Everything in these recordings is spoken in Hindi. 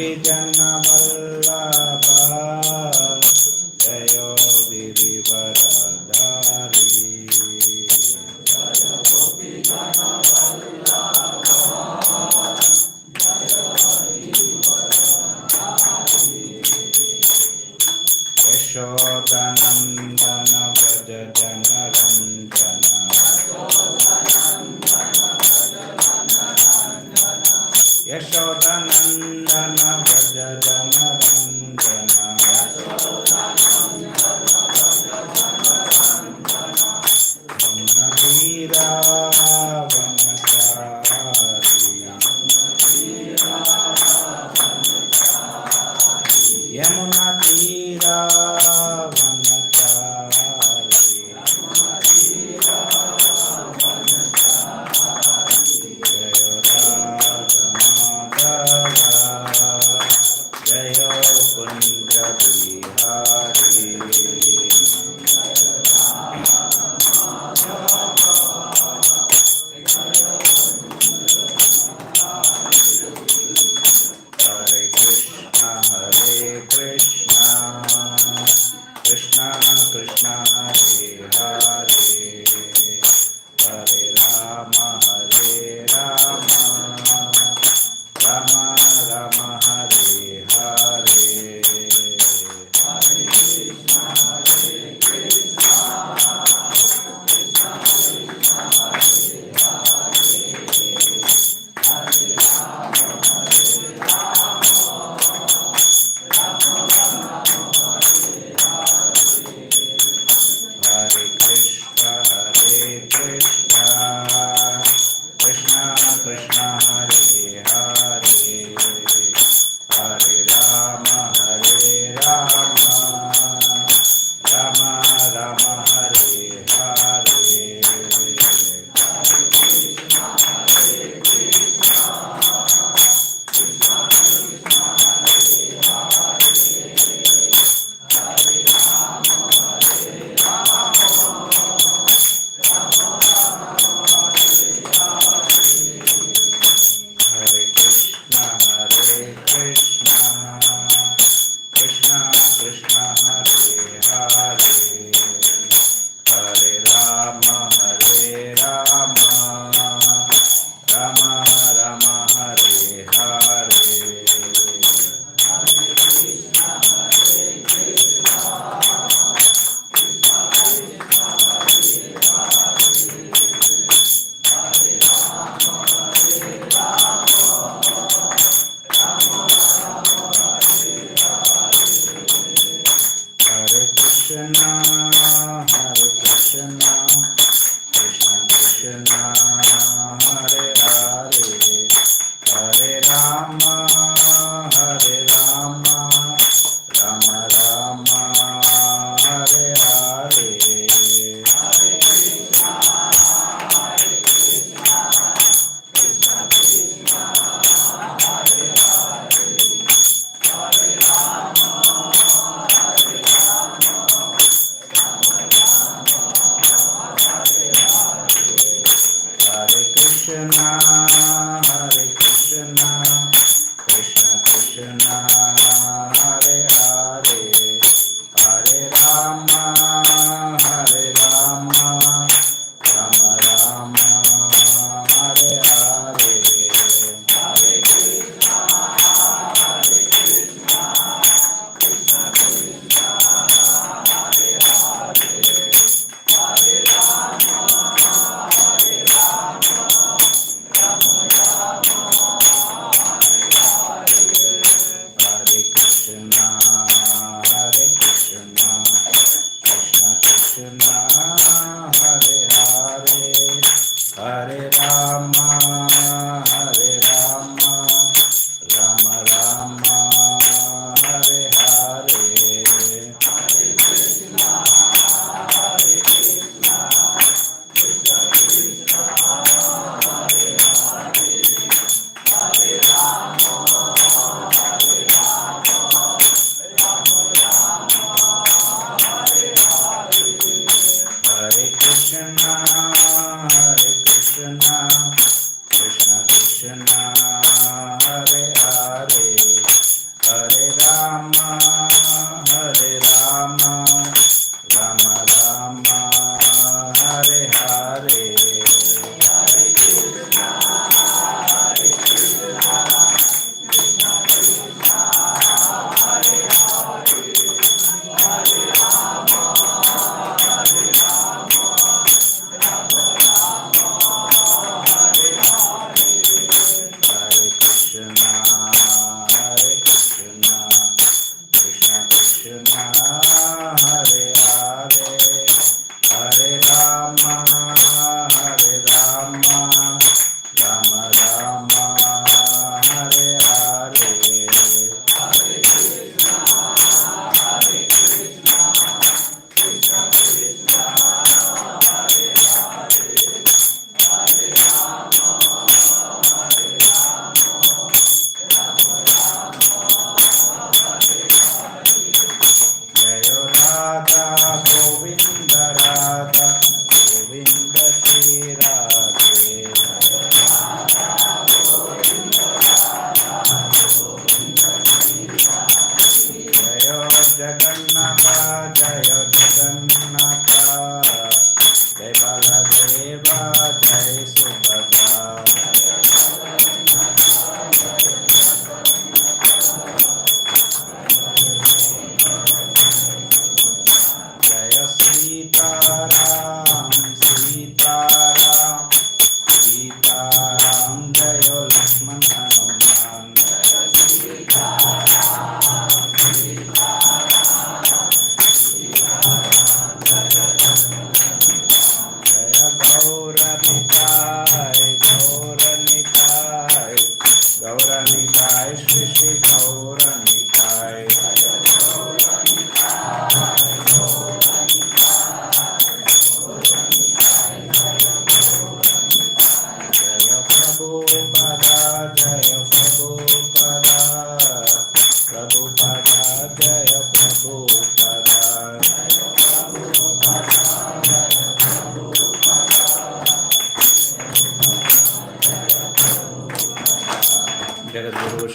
Krishna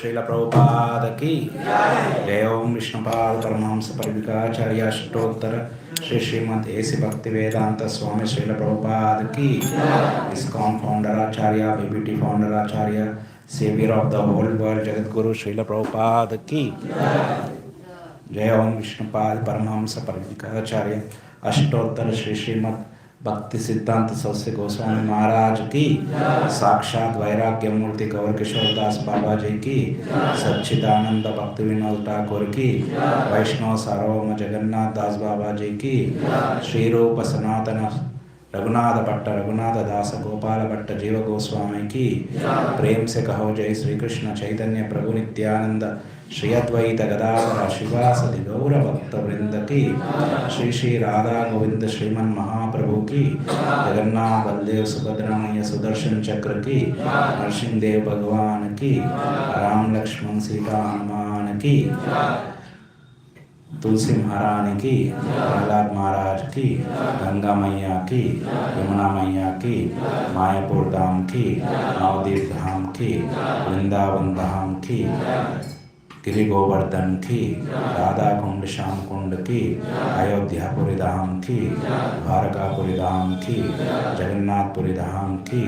श्रील प्रभुपाद की जय। ओम विष्णुपाद परमहंस परिव्राजकाचार्य अष्टोत्तर श्री श्रीमद एसी भक्ति वेदांत स्वामी श्रील प्रभुपाद की। ISKCON founder acharya, BBT founder acharya, saviour of the whole world Jagat Guru Srila Prabhupada की जय। ओम विष्णुपाद परमहंस परिव्राजकाचार्य अष्टोत्तर श्री श्रीमद भक्ति सिद्धांत सरस्वती गोस्वामी महाराज की। साक्षात वैराग्य मूर्ति गौर किशोर दास बाबा जी की। सच्चिदानंद भक्ति विनोद ठाकुर की। वैष्णव सार्वभौम जगन्नाथ दास बाबा जी की। श्री रूप सनातन रघुनाथ भट्ट रघुनाथ दास गोपाल भट्ट जीव गोस्वामी की। प्रेम से कहो जय श्री कृष्ण चैतन्य प्रभु नित्यानंद श्री अद्वैत गदाधर शिवासदि गौर भक्त वृंद की। श्री श्री राधा गोविंद श्रीमन महाप्रभु की। जगन्नाथ बलदेव सुभद्रा मैया सुदर्शन चक्र की। नरसिंह देव भगवान की। राम लक्ष्मण सीता हनुमान की। तुलसी महारानी की। प्रहलाद महाराज की। गंगा मैया की। यमुना मैया की। मायापुर धाम की। नवदीप धाम की। वृंदावन धाम की। गिरि गोवर्धन की। राधा कुंड श्याम कुंड की। अयोध्यापुरी धाम की। द्वारकापुरी धाम की। जगन्नाथपुरी धाम की।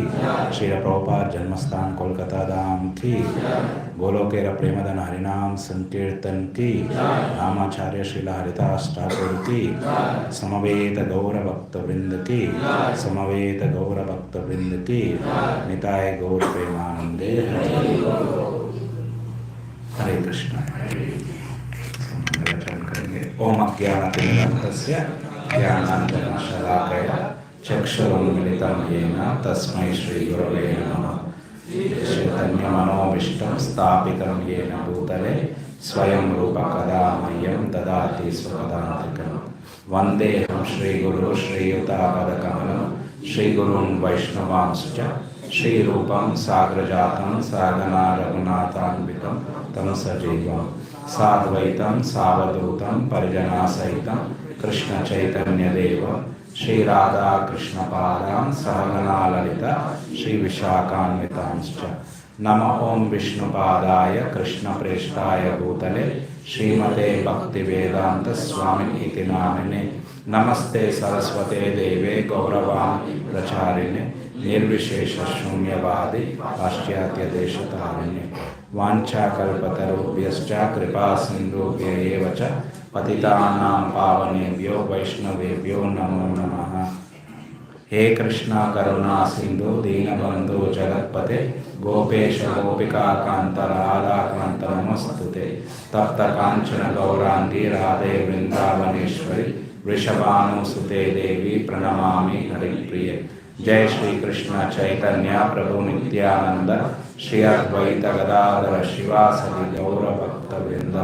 श्री प्रभुपाद जन्मस्थान कोलकाता धाम की। गोलोकेर प्रेमधन हरिनाम संकीर्तन की। रामाचार्य श्रील हरिदास ठाकुर की। समवेत गौर भक्त वृंद की। समवेत गौर भक्त वृंद की। निताय गौर प्रेमानंदे हरे कृष्ण। करेंगे। ओम अज्ञानतिमिरन्तस्य ज्ञानाञ्जनशलाकया चक्षुरुन्मिलितं येन तस्मै श्रीगुरवे नमः। चैतन्यमनोभीष्टं स्थापितं येन भूतले स्वयं रूप कदा मह्यं ददाति स्वपदान्तिकं। वन्देऽहं श्रीगुरो श्रीयुतापदकमलं श्रीगुरून् वैष्णवांश्च श्रीरूपं साग्रजातं साधना रघुनाथान्वितं तं सजीवं साद्वैतं सावधूतं परिजनासहितं कृष्ण चैतन्यदेवं श्रीराधा कृष्णपादान् सहगना ललिता श्रीविशाखान्वितांश्च। नमः ओं विष्णुपादाय कृष्णप्रेष्ठाय भूतले श्रीमते भक्तिवेदांत स्वामिनि इति नामिने। नमस्ते सरस्वते देवे गौरवाणी प्रचारिणे निर्विशेष शून्यवादी पाश्चात्यदेशतारिणे। वाञ्छाकल्पतरुभ्यश्च कृपा सिन्धुभ्य एव च पतितानां पावनेभ्यो वैष्णवेभ्यो नमो नमः। हे कृष्णा करुणा सिंधु दीनबंधु जगत्पते गोपेश गोपिका कांत राधा कांत नमस्तुते। तप्त कांचन गौरांगी राधे वृंदावनेश्वरी वृषभानुसुते देवी प्रणमामि हरिप्रिये। जय श्री कृष्ण चैतन्य प्रभु नित्यानंद श्री अद्वैत गदाधर शिवासदि गौर भक्त वृंद।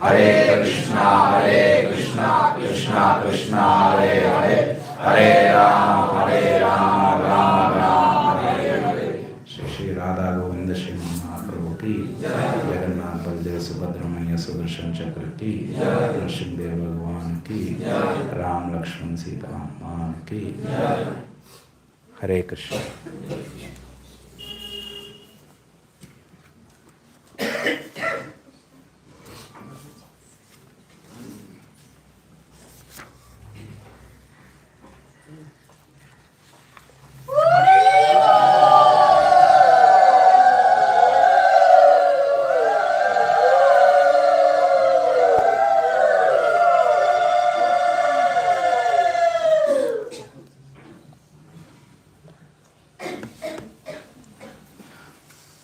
हरे कृष्णा कृष्णा कृष्णा हरे हरे हरे राम राम राम हरे हरे। श्री श्री राधा गोविंद श्री महाप्रभु की। जगन्नाथ बलदेव सुभद्रा मैया सुदर्शन चक्र की। नरसिंह देव भगवान की। राम लक्ष्मण सीता हनुमान की। हरे कृष्ण।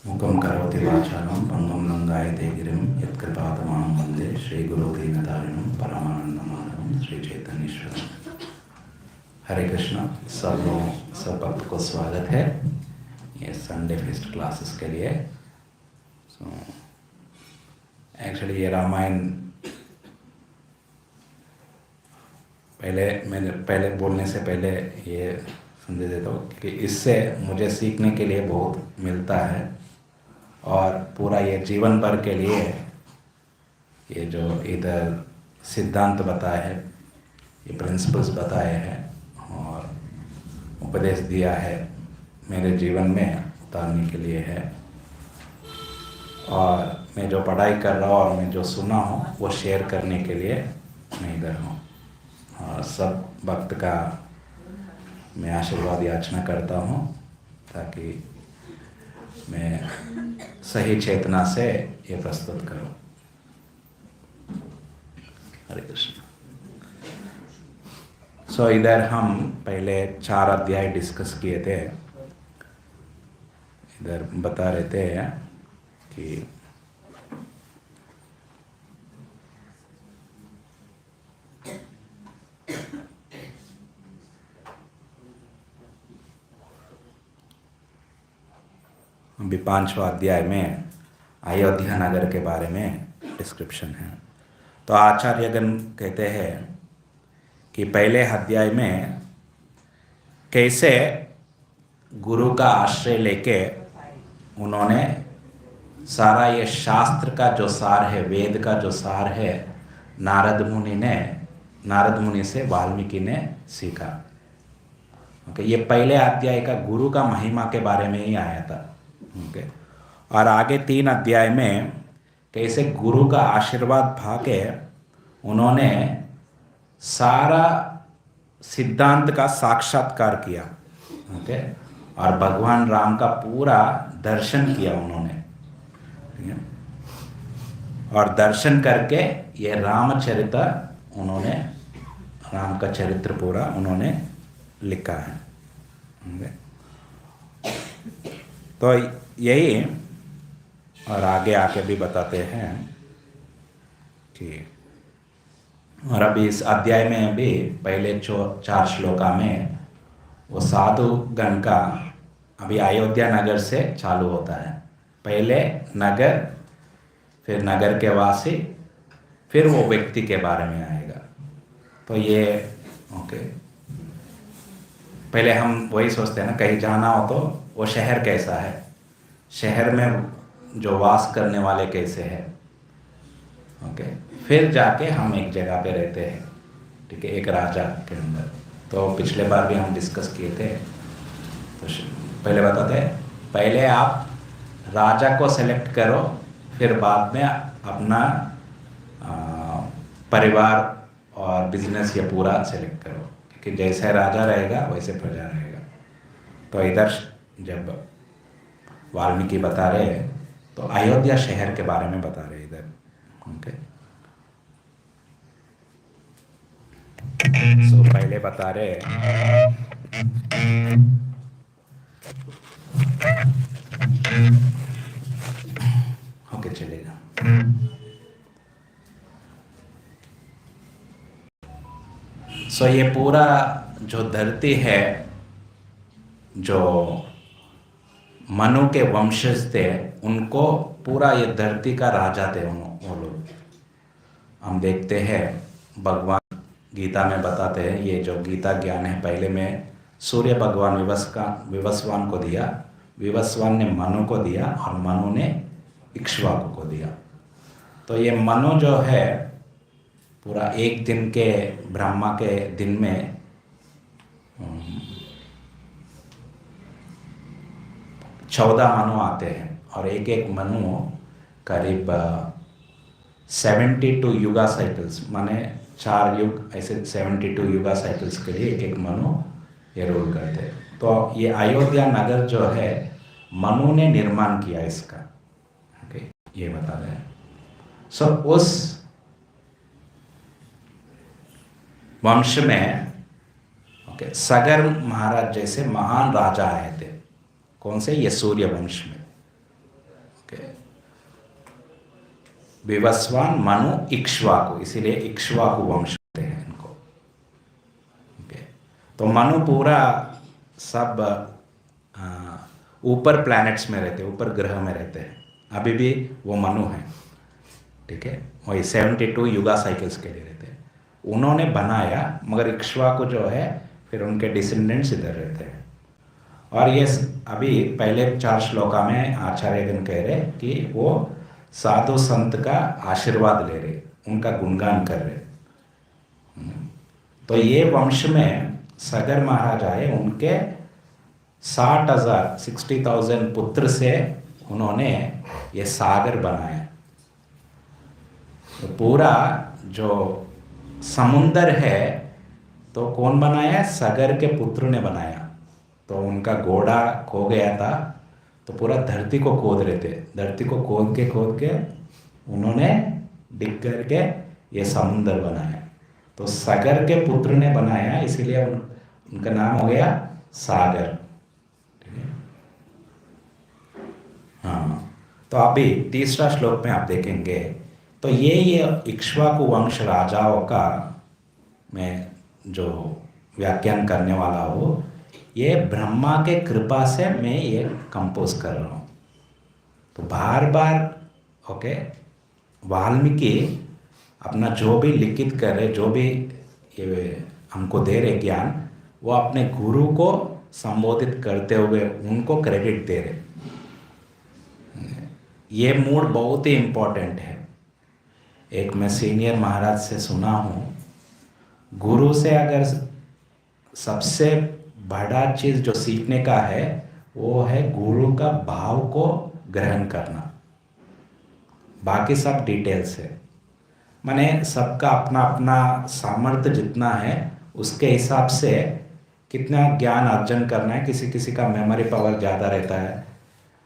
मुखं करोति वाचालं पंगुं लंघयते गिरिं यत्कृपातमहं वन्दे श्रीगुरुदीनतारिणं परमानन्दमाधवं श्री चैतन्येश्वरं। हरे कृष्ण। सब भक्त को स्वागत है ये संडे फेस्ट क्लासेस के लिए। एक्चुअली ये रामायण पहले बोलने से पहले ये संदेश देता हूँ कि इससे मुझे सीखने के लिए बहुत मिलता है और पूरा ये जीवन भर के लिए ये जो इधर सिद्धांत बताए हैं, ये प्रिंसिपल्स बताए हैं और उपदेश दिया है, मेरे जीवन में उतारने के लिए है। और मैं जो पढ़ाई कर रहा हूँ और मैं जो सुना हूँ वो शेयर करने के लिए मैं इधर हूँ। और सब भक्त का मैं आशीर्वाद याचना करता हूँ ताकि मैं सही चेतना से ये प्रस्तुत करूँ। हरे कृष्ण। सो इधर हम पहले 4 अध्याय डिस्कस किए थे। इधर बता रहे थे कि अभी 5वां अध्याय में अयोध्या नगर के बारे में डिस्क्रिप्शन है। तो आचार्यगण कहते हैं कि पहले अध्याय में कैसे गुरु का आश्रय लेके उन्होंने सारा ये शास्त्र का जो सार है, वेद का जो सार है, नारद मुनि से वाल्मीकि ने सीखा। ओके, ये पहले अध्याय का गुरु का महिमा के बारे में ही आया था। ओके, और आगे 3 अध्याय में कैसे गुरु का आशीर्वाद पाके उन्होंने सारा सिद्धांत का साक्षात्कार किया। ओके, और भगवान राम का पूरा दर्शन किया उन्होंने। और दर्शन करके ये रामचरित्र उन्होंने, राम का चरित्र पूरा उन्होंने लिखा है। तो यही, और आगे आके भी बताते हैं कि, और अभी इस अध्याय में भी पहले 4 श्लोका में वो साधु गण का अभी अयोध्या नगर से चालू होता है। पहले नगर, फिर नगर के वासी, फिर वो व्यक्ति के बारे में आएगा। तो ये ओके, पहले हम वही सोचते हैं ना, कहीं जाना हो तो वो शहर कैसा है, शहर में जो वास करने वाले कैसे हैं। ओके, फिर जाके हम एक जगह पे रहते हैं, ठीक है, एक राजा के अंदर। तो पिछले बार भी हम डिस्कस किए थे। तो पहले बताते हैं, पहले आप राजा को सेलेक्ट करो, फिर बाद में अपना परिवार और बिजनेस ये पूरा सेलेक्ट करो, क्योंकि जैसे राजा रहेगा वैसे प्रजा रहेगा। तो इधर जब वाल्मीकि बता रहे हैं तो अयोध्या शहर के बारे में बता रहे इधर। ओके, सो पहले बता रहे ओके, चलेगा। सो ये पूरा जो धरती है, जो मनु के वंशज थे, उनको पूरा ये धरती का राजा थे वो लोग। हम देखते हैं भगवान गीता में बताते हैं, ये जो गीता ज्ञान है पहले में सूर्य भगवान विवस्वान को दिया, विवस्वान ने मनु को दिया, और मनु ने इक्ष्वाकु को दिया। तो ये मनु जो है पूरा एक दिन के ब्रह्मा के दिन में 14 मनु आते हैं, और एक एक मनु करीब 72 युगा साइकिल्स, माने 4 युग, ऐसे 72 युगा साइकिल्स के लिए एक एक मनु ये रूल करते हैं। तो ये अयोध्या नगर जो है मनु ने निर्माण किया इसका। ओके, ये बता रहे हैं। सो उस वंश में ओके, सगर महाराज जैसे महान राजा आए थे। कौन से? ये सूर्य वंश में। ओके, विवस्वान, मनु, इक्ष्वाकु, इसीलिए इक्ष्वाकु वंश कहते हैं इनको। ओके, तो मनु पूरा सब ऊपर प्लैनेट्स में रहते हैं, ऊपर ग्रह में रहते हैं। अभी भी वो मनु है, ठीक है, वही 72 युगा साइकिल्स के लिए रहते हैं। उन्होंने बनाया, मगर इक्ष्वाकु जो है फिर उनके डिसेंडेंट्स इधर रहते हैं। और ये अभी पहले 4 श्लोका में आचार्यगण कह रहे कि वो साधु संत का आशीर्वाद ले रहे, उनका गुणगान कर रहे। तो ये वंश में सगर महाराज आए, उनके 60,000 पुत्र से उन्होंने ये सागर बनाया। तो पूरा जो समुंदर है तो कौन बनाया? सगर के पुत्र ने बनाया। तो उनका घोड़ा खो गया था, तो पूरा धरती को खोद रहे थे। धरती को खोद के उन्होंने डिग करके ये समुंदर बनाया। तो सगर के पुत्र ने बनाया, इसीलिए उनका नाम हो गया सागर। ठीक है? हाँ, तो अभी तीसरा श्लोक में आप देखेंगे तो ये इक्ष्वाकु वंश राजाओं का मैं जो व्याख्यान करने वाला हूँ, ये ब्रह्मा के कृपा से मैं ये कंपोज कर रहा हूँ। तो बार बार ओके, वाल्मीकि अपना जो भी लिखित कर रहे, जो भी ये हमको दे रहे ज्ञान, वो अपने गुरु को संबोधित करते हुए उनको क्रेडिट दे रहे। ये मूड बहुत ही इम्पोर्टेंट है। एक मैं सीनियर महाराज से सुना हूँ, गुरु से अगर सबसे बड़ा चीज़ जो सीखने का है वो है गुरु का भाव को ग्रहण करना। बाकी सब डिटेल्स है, माने सबका अपना अपना सामर्थ्य जितना है उसके हिसाब से कितना ज्ञान अर्जन करना है। किसी किसी का मेमोरी पावर ज़्यादा रहता है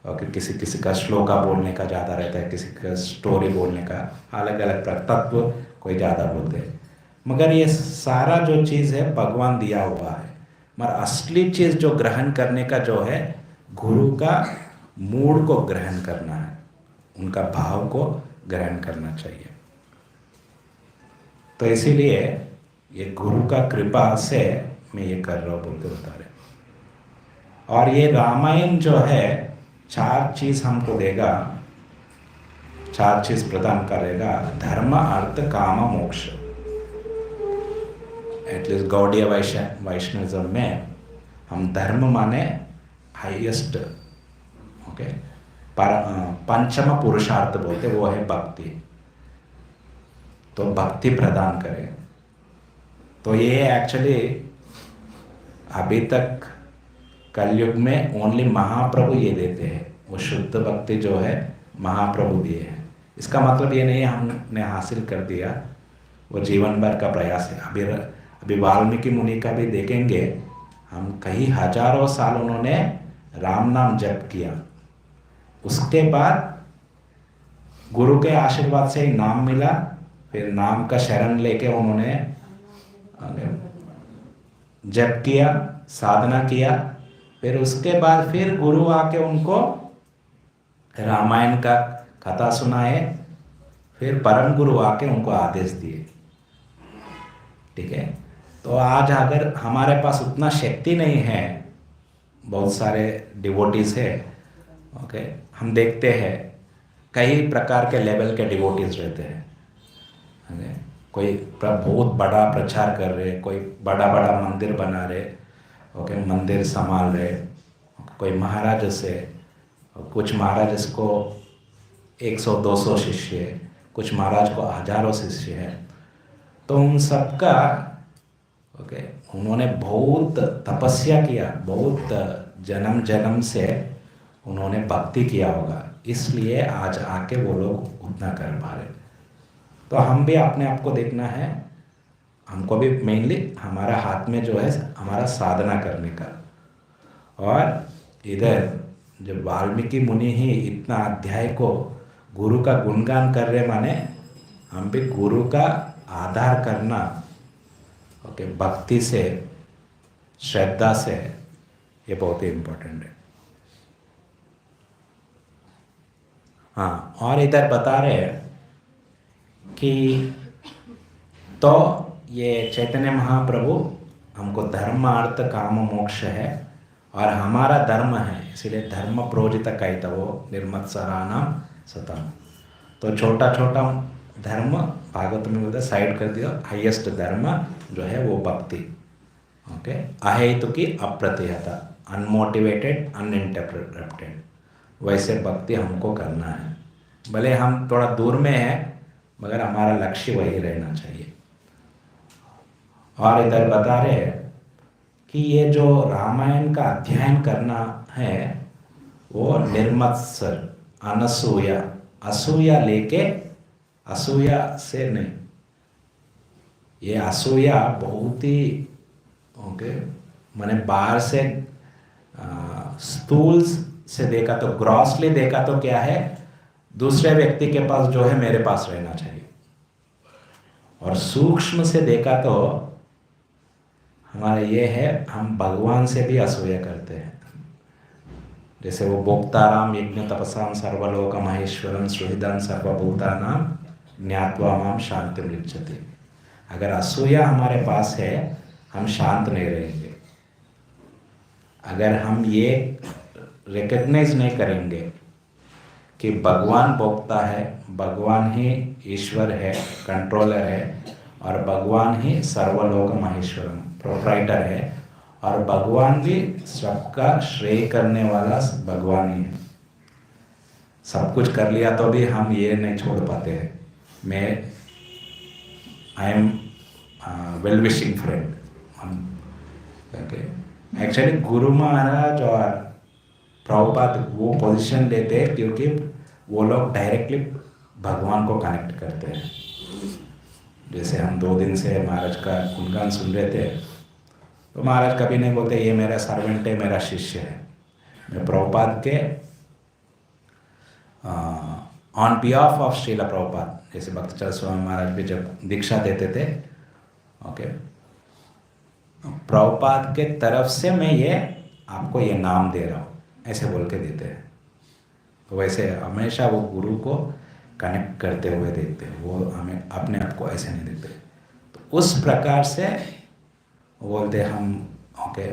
और किसी किसी का श्लोका बोलने का ज़्यादा रहता है, किसी का स्टोरी बोलने का, अलग अलग तत्व कोई ज़्यादा बोलते हैं। मगर ये सारा जो चीज़ है भगवान दिया हुआ है, मगर असली चीज़ जो ग्रहण करने का जो है गुरु का मूड को ग्रहण करना है, उनका भाव को ग्रहण करना चाहिए। तो इसीलिए ये गुरु का कृपा से मैं ये कर रहा हूँ बोलते बता रहे। और ये रामायण जो है 4 चीज़ हमको देगा, 4 चीज़ प्रदान करेगा, धर्म अर्थ काम मोक्ष। एटलीस्ट गौड़ीय वैष्णविज्म में हम धर्म माने हाईएस्ट, ओके, पंचम पुरुषार्थ बोलते, वो है भक्ति। तो भक्ति प्रदान करें। तो ये एक्चुअली अभी तक कलयुग में ओनली महाप्रभु ये देते हैं, वो शुद्ध भक्ति जो है महाप्रभु दिए हैं। इसका मतलब ये नहीं हमने हासिल कर दिया, वो जीवन भर का प्रयास है। अभी वाल्मीकि मुनि का भी देखेंगे हम, कई हजारों साल उन्होंने राम नाम जप किया, उसके बाद गुरु के आशीर्वाद से ही नाम मिला, फिर नाम का शरण लेके उन्होंने जप किया, साधना किया, फिर उसके बाद फिर गुरु आके उनको रामायण का कथा सुनाए, फिर परम गुरु आके उनको आदेश दिए। ठीक है, तो आज अगर हमारे पास उतना शक्ति नहीं है, बहुत सारे डिवोटीज है, ओके, हम देखते हैं कई प्रकार के लेवल के डिवोटीज रहते हैं। कोई बहुत बड़ा प्रचार कर रहे, कोई बड़ा बड़ा मंदिर बना रहे, ओके, मंदिर संभाल रहे, कोई महाराज से, कुछ महाराज को 100-200 शिष्य है, कुछ महाराज को हजारों शिष्य है। तो उन सबका ओके, उन्होंने बहुत तपस्या किया, बहुत जन्म जन्म से उन्होंने भक्ति किया होगा, इसलिए आज आके वो लोग उतना कर पा रहे। तो हम भी अपने आप को देखना है, हमको भी मेनली हमारा हाथ में जो है हमारा साधना करने का। और इधर जब वाल्मीकि मुनि ही इतना अध्याय को गुरु का गुणगान कर रहे, माने हम भी गुरु का आधार करना, ओके, भक्ति से, श्रद्धा से, ये बहुत ही इम्पोर्टेंट है। हाँ, और इधर बता रहे हैं कि तो ये चैतन्य महाप्रभु हमको धर्म अर्थ काम मोक्ष है और हमारा धर्म है, इसीलिए धर्म प्रोजित कैतवो निर्मत्सराणाम सतम। तो छोटा छोटा धर्म भागवत में बोलते साइड कर दिया, हाईएस्ट धर्म जो है वो भक्ति, ओके, अहेतु की अप्रतिहता, अनमोटिवेटेड, अनइंटरप्टेड, वैसे भक्ति हमको करना है। भले हम थोड़ा दूर में है मगर हमारा लक्ष्य वही रहना चाहिए। और इधर बता रहे हैं कि ये जो रामायण का अध्ययन करना है वो निर्मत्सर, अनसूया, असूया लेके, असूया से नहीं, ये असूया बहुत ही ओके, मैंने बाहर से स्थूल से देखा तो, ग्रॉसली देखा तो क्या है, दूसरे व्यक्ति के पास जो है मेरे पास रहना चाहिए, और सूक्ष्म से देखा तो हमारा ये है, हम भगवान से भी असूया करते हैं। जैसे वो भोक्ताराम यज्ञ तपसाम सर्वलोक महेश्वरम सुहृदं सर्वभूतानां ज्ञात्वा माम शांति मृच्छति। अगर असूया हमारे पास है, हम शांत नहीं रहेंगे। अगर हम ये रिकग्नाइज नहीं करेंगे कि भगवान भोक्ता है, भगवान ही ईश्वर है, कंट्रोलर है, और भगवान ही सर्वलोक महेश्वरम प्रोप्राइटर है, और भगवान भी सबका श्रेय करने वाला भगवान ही है। सब कुछ कर लिया तो भी हम ये नहीं छोड़ पाते हैं, मैं I am well wishing friend. Actually Guru Maharaj और प्रभुपाद वो पोजीशन लेते हैं क्योंकि वो लोग डायरेक्टली भगवान को कनेक्ट करते हैं। जैसे हम 2 दिन से महाराज का गुणगान सुन रहे थे, तो महाराज कभी नहीं बोलते ये मेरा सर्वेंट है, मेरा शिष्य है। मैं प्रभुपाद के on behalf of Srila Prabhupada, जैसे भक्तचरण स्वामी महाराज भी जब दीक्षा देते थे, ओके, प्रभुपाद के तरफ से मैं ये आपको ये नाम दे रहा हूँ, ऐसे बोल के देते हैं। तो वैसे हमेशा वो गुरु को कनेक्ट करते हुए देखते हैं, वो हमें अपने आप को ऐसे नहीं देखते। तो उस प्रकार से बोलते हम, ओके,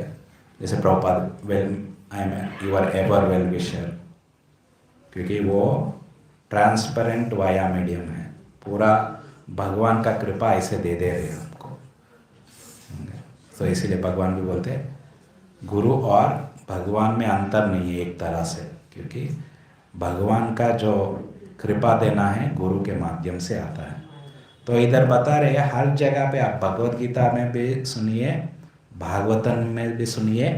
जैसे Prabhupada well, I am your ever well wisher, क्योंकि वो ट्रांसपेरेंट वाया मीडियम है, पूरा भगवान का कृपा ऐसे दे रहे हैं हमको। तो इसीलिए भगवान भी बोलते हैं गुरु और भगवान में अंतर नहीं है एक तरह से, क्योंकि भगवान का जो कृपा देना है गुरु के माध्यम से आता है। तो इधर बता रहे हैं हर जगह पे आप भगवत गीता में भी सुनिए, भागवतन में भी सुनिए,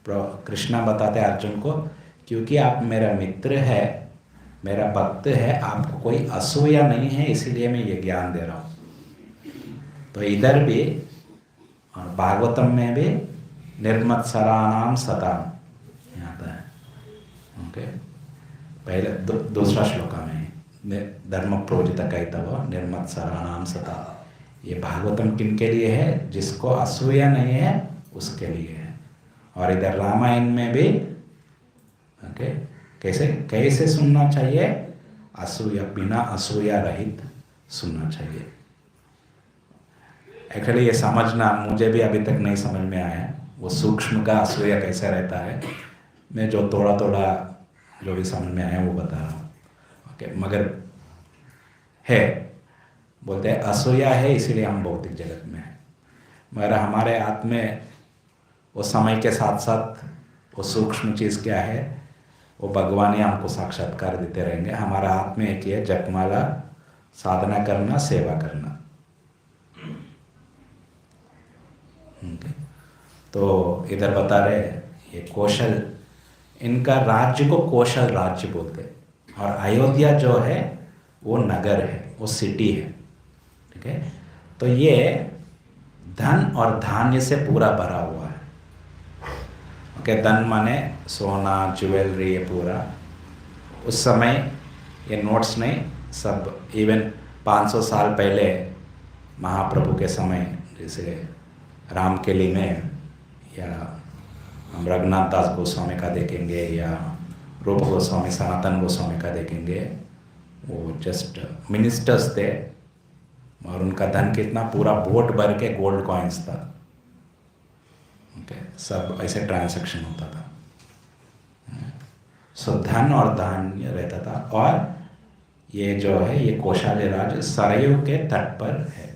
कृष्णा बताते हैं अर्जुन को, क्योंकि आप मेरा मित्र है, मेरा भक्त है, आपको कोई असूया नहीं है, इसीलिए मैं ये ज्ञान दे रहा हूँ। तो इधर भी और भागवतम में भी निर्मत्सराणाम सताम आता है। ओके, पहले दूसरा श्लोक में धर्म प्रोजित कहता निर्मत्सराणाम सता, ये भागवतम किन के लिए है, जिसको असूया नहीं है उसके लिए है। और इधर रामायण में भी ओके, कैसे कैसे सुनना चाहिए, असूया, बिना असूया रहित सुनना चाहिए। एक्चुअली ये समझना मुझे भी अभी तक नहीं समझ में आया, वो सूक्ष्म का असूया कैसा रहता है। मैं जो थोड़ा थोड़ा जो भी समझ में आया वो बता रहा हूँ। ओके, मगर है, बोलते हैं असूया है इसीलिए हम भौतिक जगत में हैं, मगर हमारे हाथ में वो समय के साथ साथ वो सूक्ष्म चीज़ क्या है, वो भगवान ही हमको साक्षात्कार देते रहेंगे। हमारा हाथ में एक ही है, जपमाला, साधना करना, सेवा करना। तो इधर बता रहे ये कौशल, इनका राज्य को कौशल राज्य बोलते हैं, और अयोध्या जो है वो नगर है, वो सिटी है। ठीक है, तो ये धन और धान्य से पूरा भरा हुआ है। ओके, धन माने सोना, ज्वेलरी, ये पूरा। उस समय ये नोट्स नहीं, सब इवन 500 साल पहले महाप्रभु के समय, जैसे रामकेली में, या हम रघुनाथ दास गोस्वामी का देखेंगे, या रूप गोस्वामी, सनातन गोस्वामी का देखेंगे, वो जस्ट मिनिस्टर्स थे, और उनका धन कितना, पूरा बोट भर के गोल्ड कॉइन्स था। ओके, सब ऐसे ट्रांजैक्शन होता था। सो धन और धान्य रहता था। और ये जो है ये कौशल्य राज्य सरयू के तट पर है।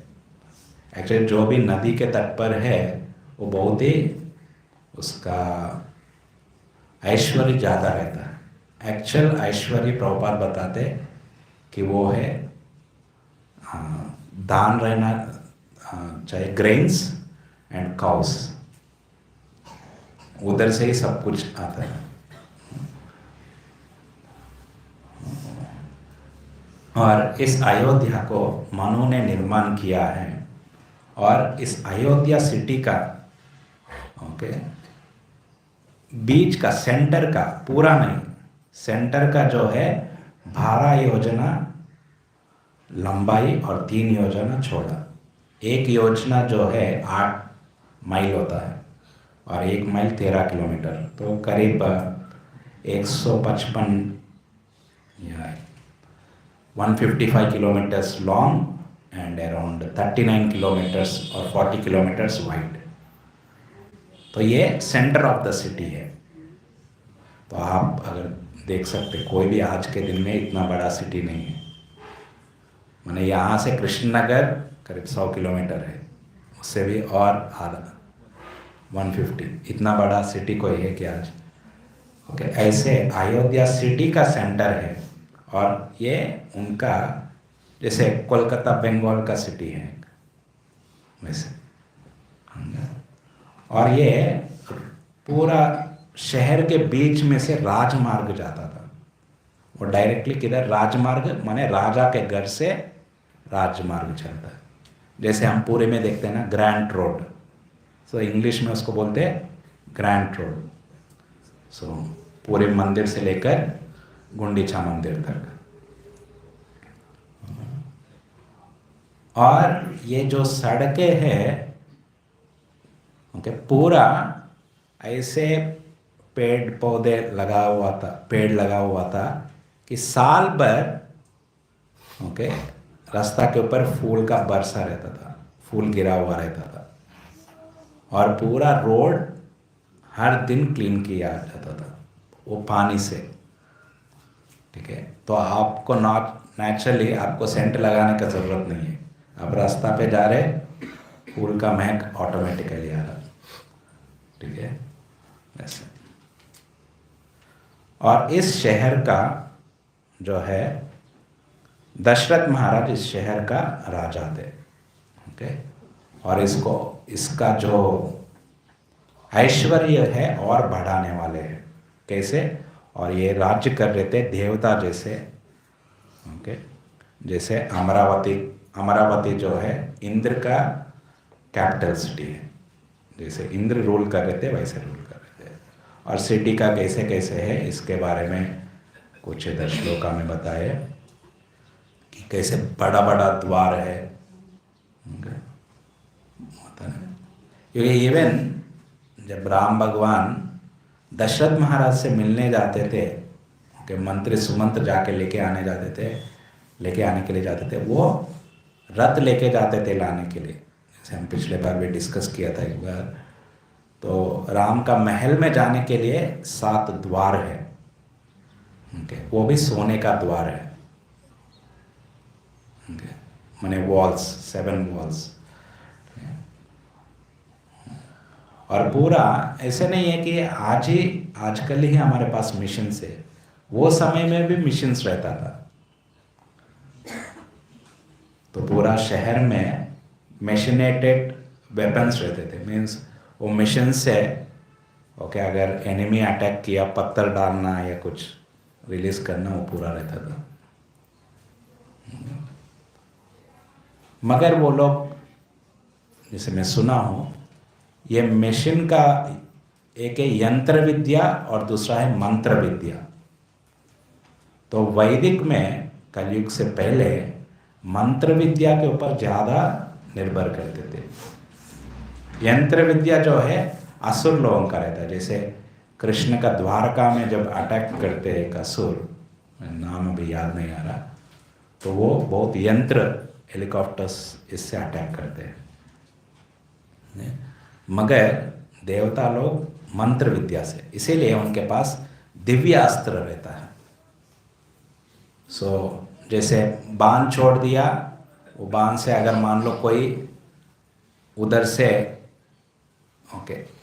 एक्चुअली जो भी नदी के तट पर है वो बहुत ही उसका ऐश्वर्य ज़्यादा रहता है। एक्चुअल ऐश्वर्य प्रभुपाद बताते कि वो है दान रहना चाहिए, ग्रेन्स एंड काउस, उधर से ही सब कुछ आता है। और इस अयोध्या को मनु ने निर्माण किया है। और इस अयोध्या सिटी का ओके बीच का सेंटर का पूरा नहीं, सेंटर का जो है 12 योजना लंबाई और 3 योजना चौड़ा। एक योजना जो है 8 माइल होता है और 1 माइल 13 किलोमीटर, तो करीब 155 या 155 kilometres long and around 39 kilometres और 40 किलोमीटर्स वाइड। तो ये सेंटर ऑफ द सिटी है। तो आप अगर देख सकते, कोई भी आज के दिन में इतना बड़ा सिटी नहीं है। मैंने यहाँ से कृष्णनगर करीब 100 किलोमीटर है, उससे भी और आधा 150। इतना बड़ा सिटी कोई है क्या आज? ओके, ऐसे अयोध्या सिटी का सेंटर है। और ये उनका जैसे कोलकाता बंगाल का सिटी है वैसे। और ये पूरा शहर के बीच में से राजमार्ग जाता था। वो डायरेक्टली किधर? राजमार्ग माने राजा के घर से राजमार्ग चलता है। जैसे हम पूरे में देखते हैं ना ग्रैंड रोड, सो इंग्लिश में उसको बोलते हैं ग्रैंड रोड। सो पूरे मंदिर से लेकर गुंडीचा मंदिर तक। और ये जो सड़कें हैं ओके पूरा ऐसे पेड़ पौधे लगा हुआ था, पेड़ लगा हुआ था कि साल भर ओके रास्ता के ऊपर फूल का बरसा रहता था, फूल गिरा हुआ रहता था। और पूरा रोड हर दिन क्लीन किया जाता था वो पानी से। ठीक है, तो आपको नेचुरली आपको सेंट लगाने का ज़रूरत नहीं है। आप रास्ता पे जा रहे, फूल का महक ऑटोमेटिकली आ रहा। ठीक है, ऐसे। और इस शहर का जो है दशरथ महाराज इस शहर का राजा थे। ओके, और इसका जो ऐश्वर्य है और बढ़ाने वाले हैं। कैसे? और ये राज्य कर रहे थे देवता जैसे। ओके, जैसे अमरावती जो है इंद्र का कैपिटल सिटी है। जैसे इंद्र रूल कर रहे थे वैसे रूल कर रहे थे। और सिटी का कैसे कैसे है इसके बारे में कुछ इधर श्लोका में बताए कि कैसे बड़ा बड़ा द्वार है। क्योंकि इवन जब राम भगवान दशरथ महाराज से मिलने जाते थे कि मंत्री सुमंत्र जाके लेके आने के लिए जाते थे, वो रथ लेके जाते थे लाने के लिए। जैसे हम पिछले बार भी डिस्कस किया था एक बार। तो राम का महल में जाने के लिए 7 द्वार है। वो भी सोने का द्वार है। माने वॉल्स, 7 वॉल्स। और पूरा ऐसे नहीं है कि आजकल ही हमारे पास मिशन है। वो समय में भी मिशंस रहता था। तो पूरा शहर में मशीनेटेड वेपन्स रहते थे। मीन्स वो मिशन से ओके अगर एनिमी अटैक किया, पत्थर डालना या कुछ रिलीज करना, वो पूरा रहता था। मगर वो लोग, जैसे मैं सुना हूँ, ये मिशन का एक है यंत्र विद्या और दूसरा है मंत्र विद्या। तो वैदिक में कलयुग से पहले मंत्र विद्या के ऊपर ज़्यादा निर्भर करते थे। यंत्र विद्या जो है असुर लोगों का रहता है। जैसे कृष्ण का द्वारका में जब अटैक करते हैं एक असुर, नाम अभी याद नहीं आ रहा, तो वो बहुत यंत्र हेलीकॉप्टर्स इससे अटैक करते हैं। मगर देवता लोग मंत्र विद्या से, इसीलिए उनके पास दिव्य अस्त्र रहता है। जैसे बाण छोड़ दिया, वो बाण से अगर मान लो कोई उधर से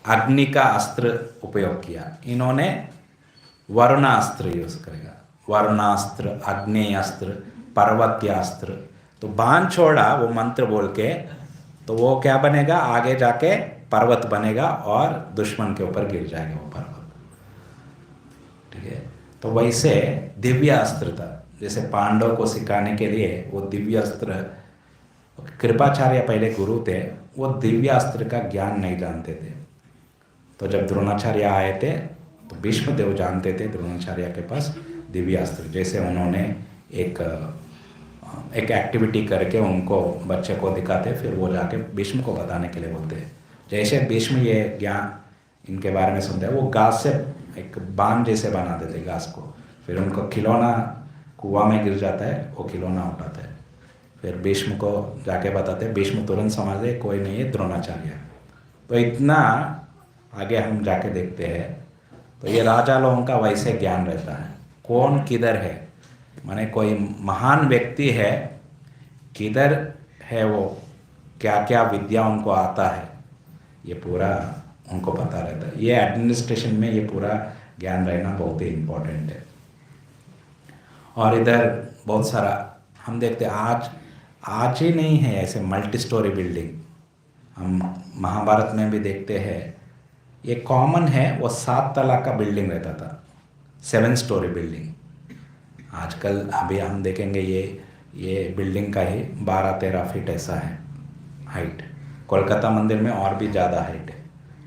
अग्नि का अस्त्र उपयोग किया, इन्होंने वरुणास्त्र यूज करेगा। वरुणास्त्र, अग्नेयास्त्र, पर्वत्यास्त्र। तो बाण छोड़ा वो मंत्र बोल के, तो वो क्या बनेगा? आगे जाके पर्वत बनेगा और दुश्मन के ऊपर गिर जाएगा वो पर्वत। ठीक है, तो वैसे दिव्य अस्त्र था। जैसे पांडव को सिखाने के लिए वो दिव्य अस्त्र, कृपाचार्य पहले गुरु थे, वो दिव्य अस्त्र का ज्ञान नहीं जानते थे। तो जब द्रोणाचार्य आए थे तो भीष्म देव जानते थे द्रोणाचार्य के पास दिव्य अस्त्र। जैसे उन्होंने एक एक्टिविटी करके उनको बच्चे को दिखाते, फिर वो जाके भीष्म को बताने के लिए बोलते हैं। जैसे भीष्म ये ज्ञान इनके बारे में सुनते हैं, वो घास से एक बांध जैसे बना देते घास को, फिर उनको खिलौना कुआं में गिर जाता है, वो खिलौना उठाते हैं, फिर भीष्म को जाके बताते हैं। भीष्म तुरंत समझते कोई नहीं है, द्रोणाचार्य। तो इतना आगे हम जाके देखते हैं तो ये राजा लोगों का वैसे ज्ञान रहता है, कौन किधर है, माने कोई महान व्यक्ति है किधर है, वो क्या क्या विद्या उनको आता है, ये पूरा उनको पता रहता है। ये एडमिनिस्ट्रेशन में ये पूरा ज्ञान रहना बहुत ही इम्पोर्टेंट है। और इधर बहुत सारा हम देखते हैं, आज ही नहीं है ऐसे मल्टी स्टोरी बिल्डिंग, हम महाभारत में भी देखते हैं। ये कॉमन है, वो 7 तला का बिल्डिंग रहता था, 7 स्टोरी बिल्डिंग। आजकल अभी हम देखेंगे ये बिल्डिंग का ही 12-13 फीट ऐसा है हाइट। कोलकाता मंदिर में और भी ज़्यादा हाइट है।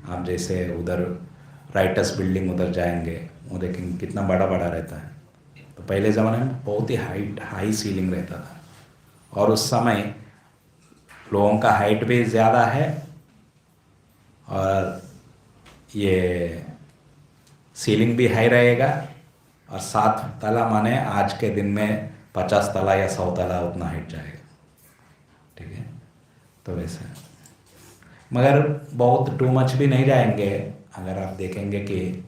आप जैसे उधर राइटर्स बिल्डिंग उधर जाएंगे, वो देखेंगे कितना बड़ा बड़ा रहता है। तो पहले ज़माने में बहुत ही हाई सीलिंग रहता था, और उस समय लोगों का हाइट भी ज़्यादा है, और ये सीलिंग भी हाई रहेगा। और 7 तला माने आज के दिन में 50 तला या 100 तला उतना हाइट जाएगा, ठीक है। तो वैसे मगर बहुत टू मच भी नहीं जाएंगे। अगर आप देखेंगे कि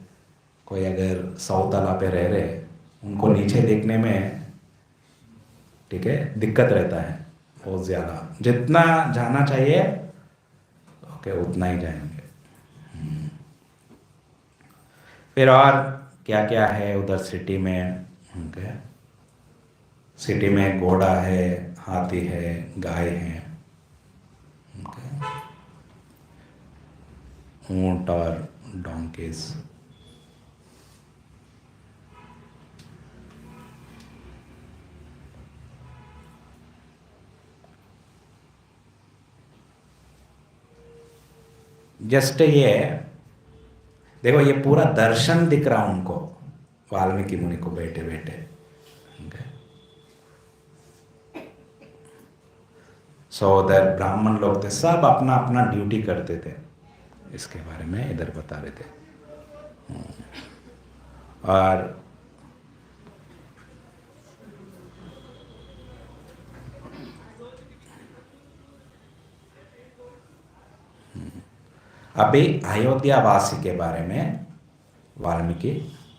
कोई अगर 100 तला पे रह रहे, उनको नीचे देखने में, ठीक है, दिक्कत रहता है बहुत ज़्यादा। जितना जाना चाहिए ओके उतना ही जाएंगे। फिर और क्या क्या है उधर सिटी में, ओके, सिटी में घोड़ा है, हाथी है, गाय है, ऊंट और डोंकीज। जस्ट ये देखो, ये पूरा दर्शन दिख रहा उनको, वाल्मीकि मुनि को बैठे बैठे। सो उधर ब्राह्मण लोग थे, सब अपना अपना ड्यूटी करते थे। इसके बारे में इधर बता रहे थे। और अभी अयोध्या वासी के बारे में वाल्मीकि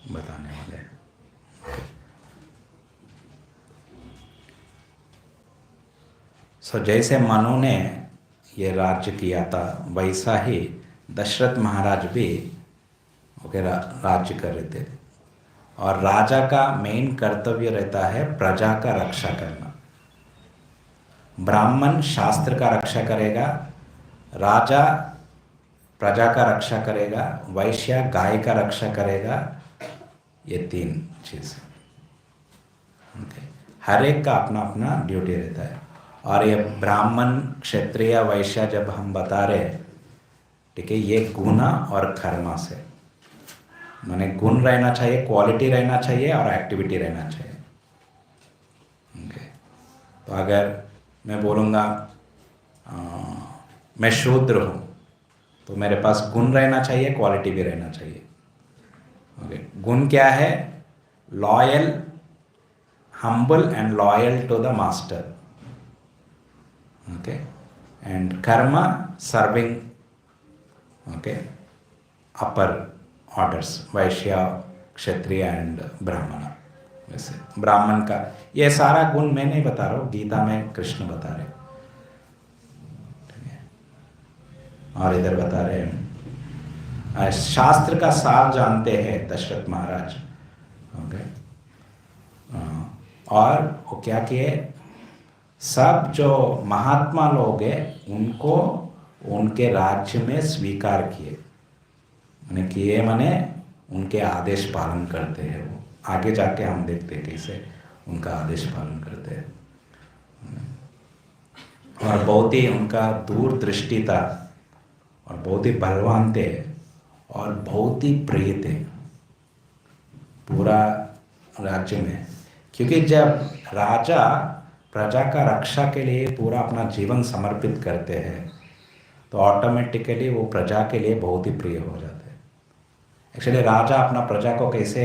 बताने वाले हैं। सो जैसे मनु ने ये राज्य किया था, वैसा ही दशरथ महाराज भी राज्य कर रहे थे। और राजा का मेन कर्तव्य रहता है प्रजा का रक्षा करना। ब्राह्मण शास्त्र का रक्षा करेगा, राजा प्रजा का रक्षा करेगा, वैश्य गाय का रक्षा करेगा। ये 3 चीज, हर एक का अपना अपना ड्यूटी रहता है। और ये ब्राह्मण, क्षत्रिय, वैश्य जब हम बता रहे हैं, ठीक है, ये गुण और कर्म से, माने गुण रहना चाहिए, क्वालिटी रहना चाहिए और एक्टिविटी रहना चाहिए। ओके, तो अगर मैं बोलूँगा मैं शूद्र हूँ, तो मेरे पास गुण रहना चाहिए, क्वालिटी भी रहना चाहिए। ओके, गुण क्या है? Loyal, humble and loyal to the master. Okay, and karma, serving, okay, upper orders, vaishya, kshatriya and ब्राह्मण। वैसे ब्राह्मण का ये सारा गुण मैं नहीं बता रहा हूँ, गीता में कृष्ण बता रहे, और इधर बता रहे हैं। शास्त्र का सार जानते हैं दशरथ महाराज। ओके, और वो क्या किए, सब जो महात्मा लोग हैं उनको उनके राज्य में स्वीकार किए। मैंने किए माने उनके आदेश पालन करते हैं वो। आगे जाके हम देखते हैं कैसे उनका आदेश पालन करते हैं। और बहुत ही उनका दूरदृष्टि था और बहुत ही बलवान थे और बहुत ही प्रिय थे पूरा राज्य में। क्योंकि जब राजा प्रजा का रक्षा के लिए पूरा अपना जीवन समर्पित करते हैं तो ऑटोमेटिकली वो प्रजा के लिए बहुत ही प्रिय हो जाते हैं। एक्चुअली राजा अपना प्रजा को कैसे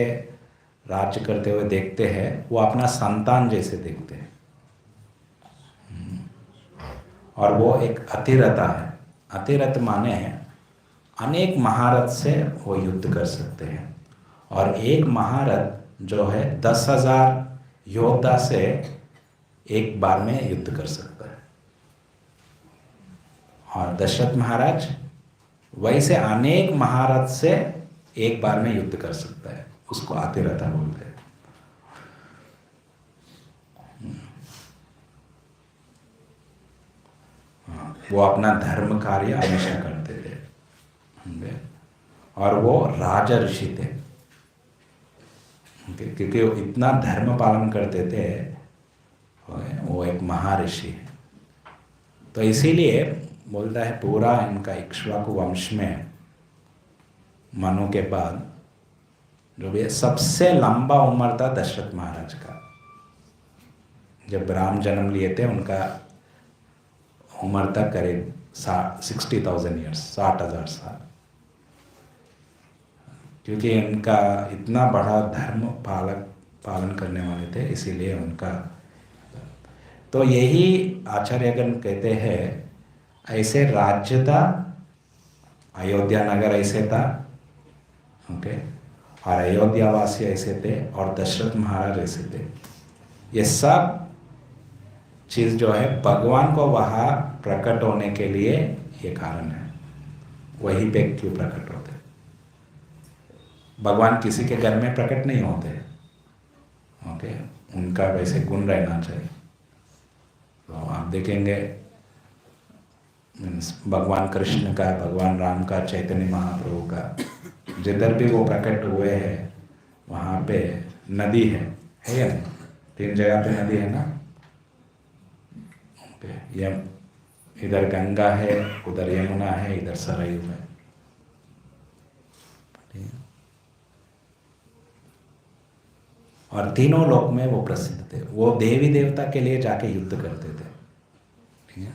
राज्य करते हुए देखते हैं, वो अपना संतान जैसे देखते हैं। और वो एक अतिरथा है। अतिरथ माने अनेक महारथ से वो युद्ध कर सकते हैं और एक महारथ जो है 10,000 योद्धा से एक बार में युद्ध कर सकता है। और दशरथ महाराज वैसे अनेक महारथ से एक बार में युद्ध कर सकता है, उसको अतिरथा बोलते हैं। वो अपना धर्म कार्य हमेशा करते थे और वो राजा ऋषि थे क्योंकि वो इतना धर्म पालन करते थे। वो एक महर्षि है। तो इसीलिए बोलता है पूरा इनका इक्ष्वाकु वंश में मनु के बाद जो भी सबसे लंबा उम्र था दशरथ महाराज का। जब राम जन्म लिए थे उनका उम्र था करीब 60,000 ईयर्स, 60,000 साल। क्योंकि इनका इतना बड़ा धर्म पालन करने वाले थे, इसीलिए उनका। तो यही आचार्यगण कहते हैं ऐसे राज्य था, अयोध्या नगर ऐसे था, ओके, और अयोध्यावासी ऐसे थे और दशरथ महाराज ऐसे थे। ये सब चीज़ जो है भगवान को वहाँ प्रकट होने के लिए ये कारण है। वहीं पे क्यों प्रकट होते? भगवान किसी के घर में प्रकट नहीं होते, ओके, उनका वैसे गुण रहना चाहिए। तो आप देखेंगे भगवान कृष्ण का, भगवान राम का, चैतन्य महाप्रभु का, जिधर भी वो प्रकट हुए हैं वहाँ पे नदी है या नहीं? 3 जगह पे नदी है ना। ये इधर गंगा है, उधर यमुना है, इधर सरयू है। और तीनों लोक में वो प्रसिद्ध थे। वो देवी देवता के लिए जाके युद्ध करते थे, ठीक है।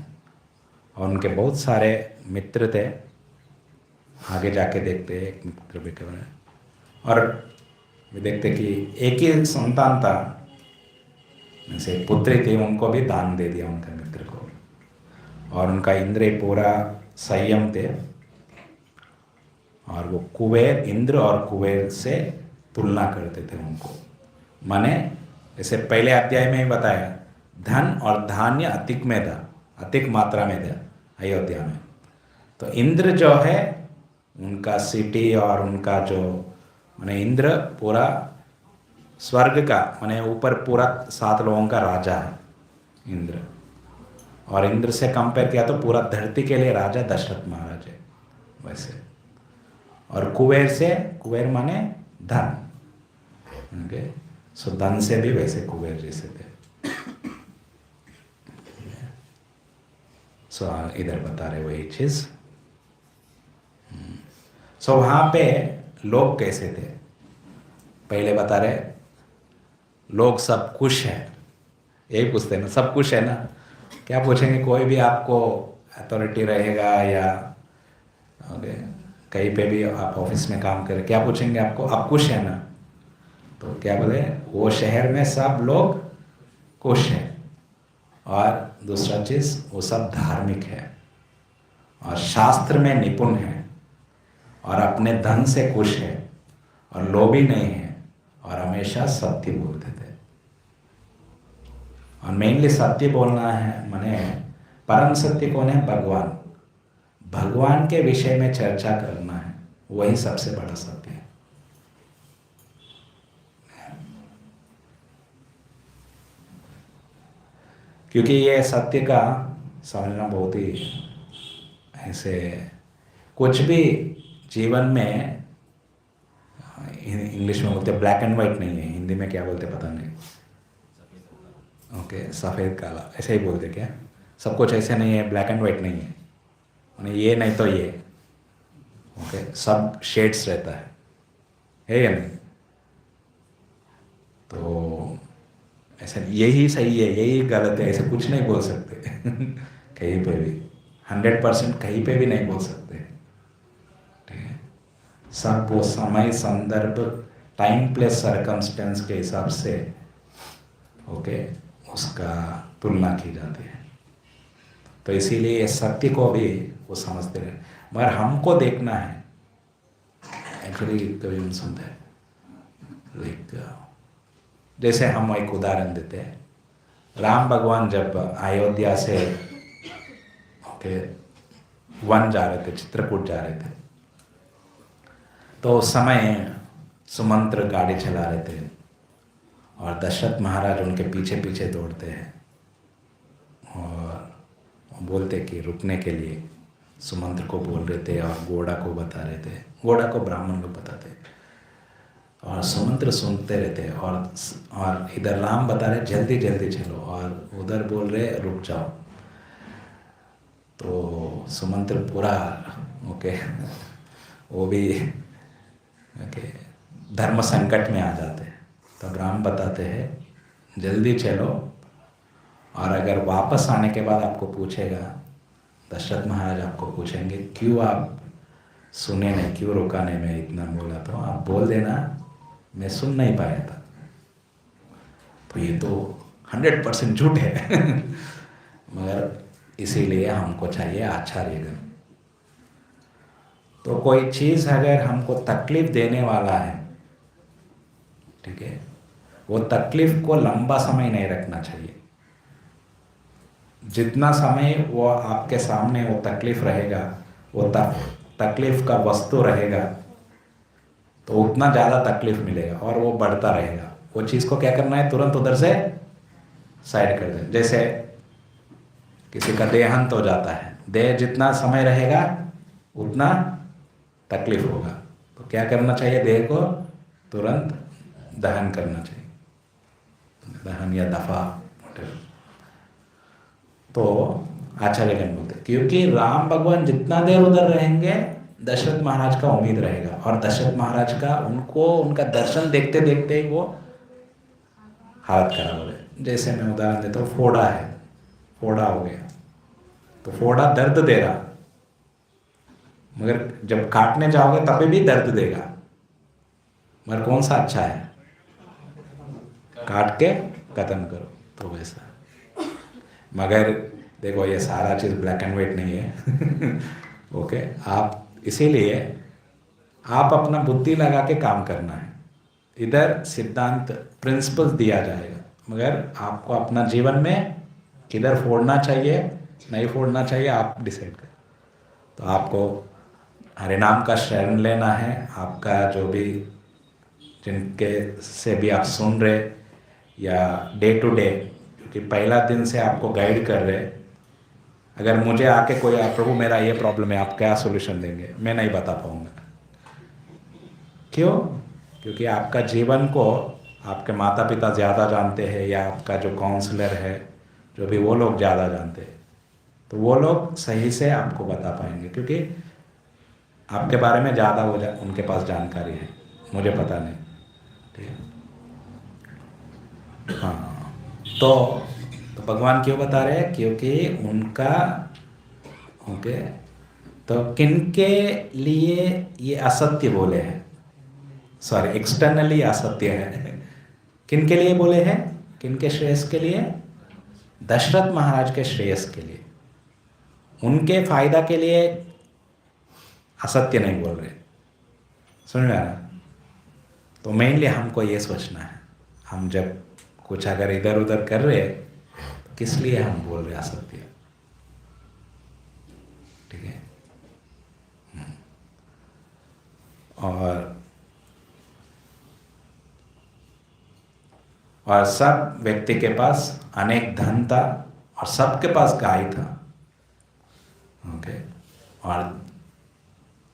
और उनके बहुत सारे मित्र थे। आगे जाके देखते हैं एक मित्र भी कौन। और भी देखते कि एक ही संतान था, जैसे पुत्री थी, उनको भी दान दे दिया उनके मित्र को। और उनका इंद्रिय पूरा संयम थे और वो कुबेर, इंद्र और कुबेर से तुलना करते थे उनको। माने जैसे पहले अध्याय में ही बताया, धन और धान्य अधिक में था, अधिक मात्रा में था अयोध्या में। तो इंद्र जो है उनका सिटी और उनका जो माने इंद्र पूरा स्वर्ग का, माने ऊपर पूरा 7 लोगों का राजा है इंद्र। और इंद्र से कंपेयर किया तो पूरा धरती के लिए राजा दशरथ महाराज है वैसे। और कुबेर से, कुबेर माने धन, ओके, सो धन से भी वैसे कुबेर जैसे थे। सो इधर बता रहे वही चीज। सो वहां पे लोग कैसे थे पहले बता रहे, लोग सब खुश है, यही पूछते हैं ना, सब खुश है ना। क्या पूछेंगे, कोई भी आपको अथॉरिटी रहेगा या ओके कहीं पे भी आप ऑफिस में काम करें, क्या पूछेंगे आपको, आप खुश है ना? तो क्या बोले, वो शहर में सब लोग खुश हैं। और दूसरा चीज़, वो सब धार्मिक है और शास्त्र में निपुण है और अपने धन से खुश है और लोभी नहीं है और हमेशा सत्य बोलते थे। और मेनली सत्य बोलना है, माने परम सत्य कौन है? भगवान। भगवान के विषय में चर्चा करना है, वही सबसे बड़ा सत्य है। क्योंकि ये सत्य का समझना बहुत ही ऐसे, कुछ भी जीवन में, इंग्लिश में बोलते ब्लैक एंड वाइट नहीं है, हिंदी में क्या बोलते पता नहीं, ओके, सफ़ेद काला ऐसे ही बोलते क्या? सब कुछ ऐसे नहीं है, ब्लैक एंड वाइट नहीं है, यानी ये नहीं तो ये। ओके, सब शेड्स रहता है या नहीं? तो ऐसा यही सही है यही गलत है ऐसे कुछ नहीं बोल सकते कहीं पे भी 100% कहीं पे भी नहीं बोल सकते। ठीक है, सब वो समय संदर्भ टाइम प्लेस सरकमस्टेंस के हिसाब से ओके उसका तुलना की जाती है। तो इसीलिए सत्य को भी वो समझते रहे, मगर हमको देखना है। एक्चुअली कभी हम सुनते हैं लाइक जैसे हम एक उदाहरण देते हैं, राम भगवान जब अयोध्या से ओके वन जा रहे थे, चित्रकूट जा रहे थे, तो उस समय सुमंत्र गाड़ी चला रहे थे और दशरथ महाराज उनके पीछे पीछे दौड़ते हैं और बोलते कि रुकने के लिए सुमंत्र को बोल रहे थे और घोड़ा को बता रहे थे, घोड़ा को ब्राह्मण लोग बताते और सुमंत्र सुनते रहते और इधर राम बता रहे जल्दी जल्दी चलो और उधर बोल रहे रुक जाओ। तो सुमंत्र पूरा ओके वो भी ओके धर्म संकट में आ जाते हैं। तो राम बताते हैं जल्दी चलो, और अगर वापस आने के बाद आपको पूछेगा दशरथ महाराज आपको पूछेंगे क्यों आप सुने नहीं, क्यों रोका नहीं, मैं इतना बोला, तो आप बोल देना मैं सुन नहीं पाया था। तो ये तो 100% झूठ है मगर इसीलिए हमको चाहिए आचार्यगण। तो कोई चीज़ अगर हमको तकलीफ देने वाला है, ठीक है, वो तकलीफ को लंबा समय नहीं रखना चाहिए। जितना समय वो आपके सामने वो तकलीफ रहेगा, वो तकलीफ का वस्तु रहेगा, तो उतना ज़्यादा तकलीफ मिलेगा और वो बढ़ता रहेगा। वो चीज़ को क्या करना है, तुरंत उधर से साइड कर दें। जैसे किसी का देहांत हो जाता है, देह जितना समय रहेगा उतना तकलीफ होगा, तो क्या करना चाहिए, देह को तुरंत दहन करना चाहिए, दहन या दफा। तो आचार्यगण बोलते क्योंकि राम भगवान जितना देर उधर रहेंगे दशरथ महाराज का उम्मीद रहेगा, और दशरथ महाराज का उनको उनका दर्शन देखते देखते ही वो हालत खराब हो गई। जैसे मैं उदाहरण देता हूँ, फोड़ा है, फोड़ा हो गया तो फोड़ा दर्द दे रहा, मगर जब काटने जाओगे तभी भी दर्द देगा, मगर कौन सा अच्छा है, काट के खत्म करो। तो वैसा मगर देखो ये सारा चीज़ ब्लैक एंड वाइट नहीं है ओके आप इसीलिए आप अपना बुद्धि लगा के काम करना है। इधर सिद्धांत प्रिंसिपल्स दिया जाएगा, मगर आपको अपना जीवन में किधर फोड़ना चाहिए नहीं फोड़ना चाहिए आप डिसाइड करें। तो आपको हरिनाम का शरण लेना है, आपका जो भी जिनके से भी आप सुन रहे या डे टू डे, क्योंकि पहला दिन से आपको गाइड कर रहे, अगर मुझे आके कोई प्रभु मेरा ये प्रॉब्लम है आप क्या सोल्यूशन देंगे, मैं नहीं बता पाऊंगा। क्यों? क्योंकि आपका जीवन को आपके माता पिता ज़्यादा जानते हैं, या आपका जो काउंसलर है जो भी वो लोग ज़्यादा जानते हैं, तो वो लोग सही से आपको बता पाएंगे, क्योंकि आपके बारे में ज़्यादा उनके पास जानकारी है, मुझे पता नहीं। ठीक है, हाँ। तो भगवान क्यों बता रहे हैं, क्योंकि उनका ओके तो किनके लिए ये असत्य बोले हैं, सॉरी एक्सटर्नली असत्य है, किनके लिए बोले हैं, किनके श्रेयस के लिए, दशरथ महाराज के श्रेयस के लिए, उनके फायदा के लिए असत्य नहीं बोल रहे। समझ में आ रहा? तो मेनली हमको ये सोचना है, हम जब कुछ अगर इधर उधर कर रहे तो किस लिए हम बोल रहे असत्य। ठीक है, और सब व्यक्ति के पास अनेक धन था और सबके पास गाय था। ओके, और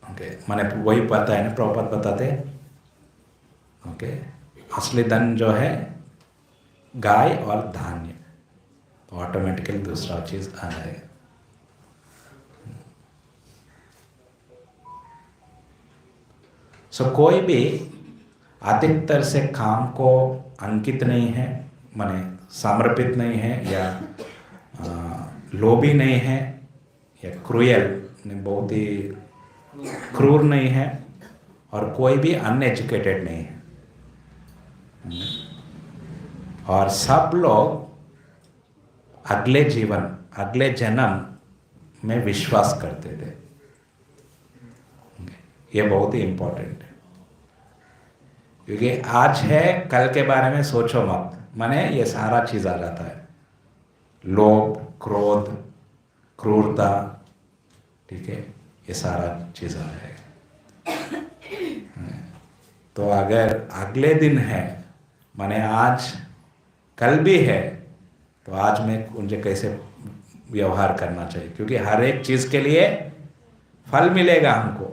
ओके मैंने वही पता है ना, प्रॉपर बताते ओके असली धन जो है गाय और धान्य, तो ऑटोमेटिकली दूसरा चीज़ आ जाएगा। सो कोई भी अधिकतर से काम को अंकित नहीं है, माने समर्पित नहीं है, या लोभी नहीं है, या क्रूएल, बहुत ही क्रूर नहीं है, और कोई भी अनएजुकेटेड नहीं है। और सब लोग अगले जीवन, अगले जन्म में विश्वास करते थे। ये बहुत ही इंपॉर्टेंट है, क्योंकि आज है, कल के बारे में सोचो मत, माने ये सारा चीज आ जाता है, लोभ, क्रोध, क्रूरता, ठीक है, ये सारा चीज आ जाएगा। तो अगर अगले दिन है, माने आज कल भी है, तो आज में उनसे कैसे व्यवहार करना चाहिए, क्योंकि हर एक चीज के लिए फल मिलेगा हमको,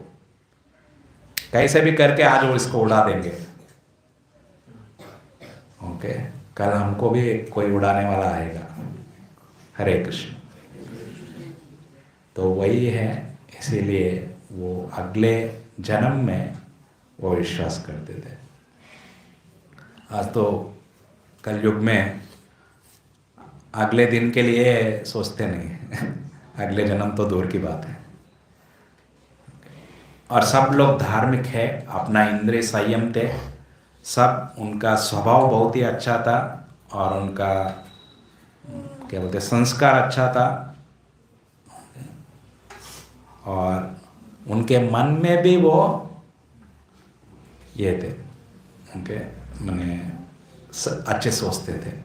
कैसे भी करके आज वो इसको उड़ा देंगे। ओके, कल हमको भी कोई उड़ाने वाला आएगा। हरे कृष्ण। तो वही है, इसीलिए वो अगले जन्म में वो विश्वास करते थे। आज तो कलयुग में अगले दिन के लिए सोचते नहीं अगले जन्म तो दूर की बात है। और सब लोग धार्मिक है, अपना इंद्रिय संयम थे, सब, उनका स्वभाव बहुत ही अच्छा था, और उनका क्या बोलते संस्कार अच्छा था, और उनके मन में भी वो ये थे, उनके माने अच्छे सोचते थे।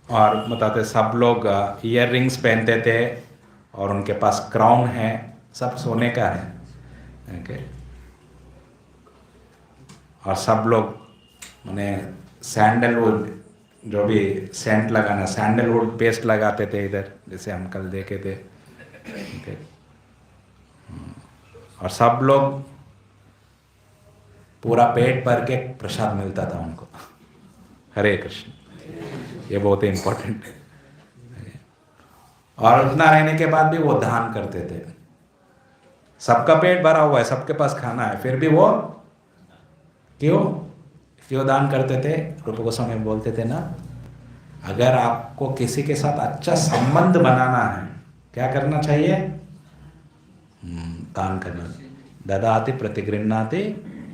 और बताते सब लोग ईयर रिंग्स पहनते थे, और उनके पास क्राउन है, सब सोने का है। ओके, और सब लोग माने सैंडलवुड, जो भी सेंट लगाना, सैंडलवुड पेस्ट लगाते थे इधर, जैसे हम कल देखे थे। ओके, और सब लोग पूरा पेट भर के प्रसाद मिलता था उनको। हरे कृष्ण। ये बहुत ही इंपॉर्टेंट है। और उतना रहने के बाद भी वो दान करते थे। सबका पेट भरा हुआ है, सबके पास खाना है, फिर भी वो क्यों दान करते थे? रूप गोस्वामी बोलते थे ना, अगर आपको किसी के साथ अच्छा संबंध बनाना है, क्या करना चाहिए? दान करना। ददाति प्रतिगृह्णाति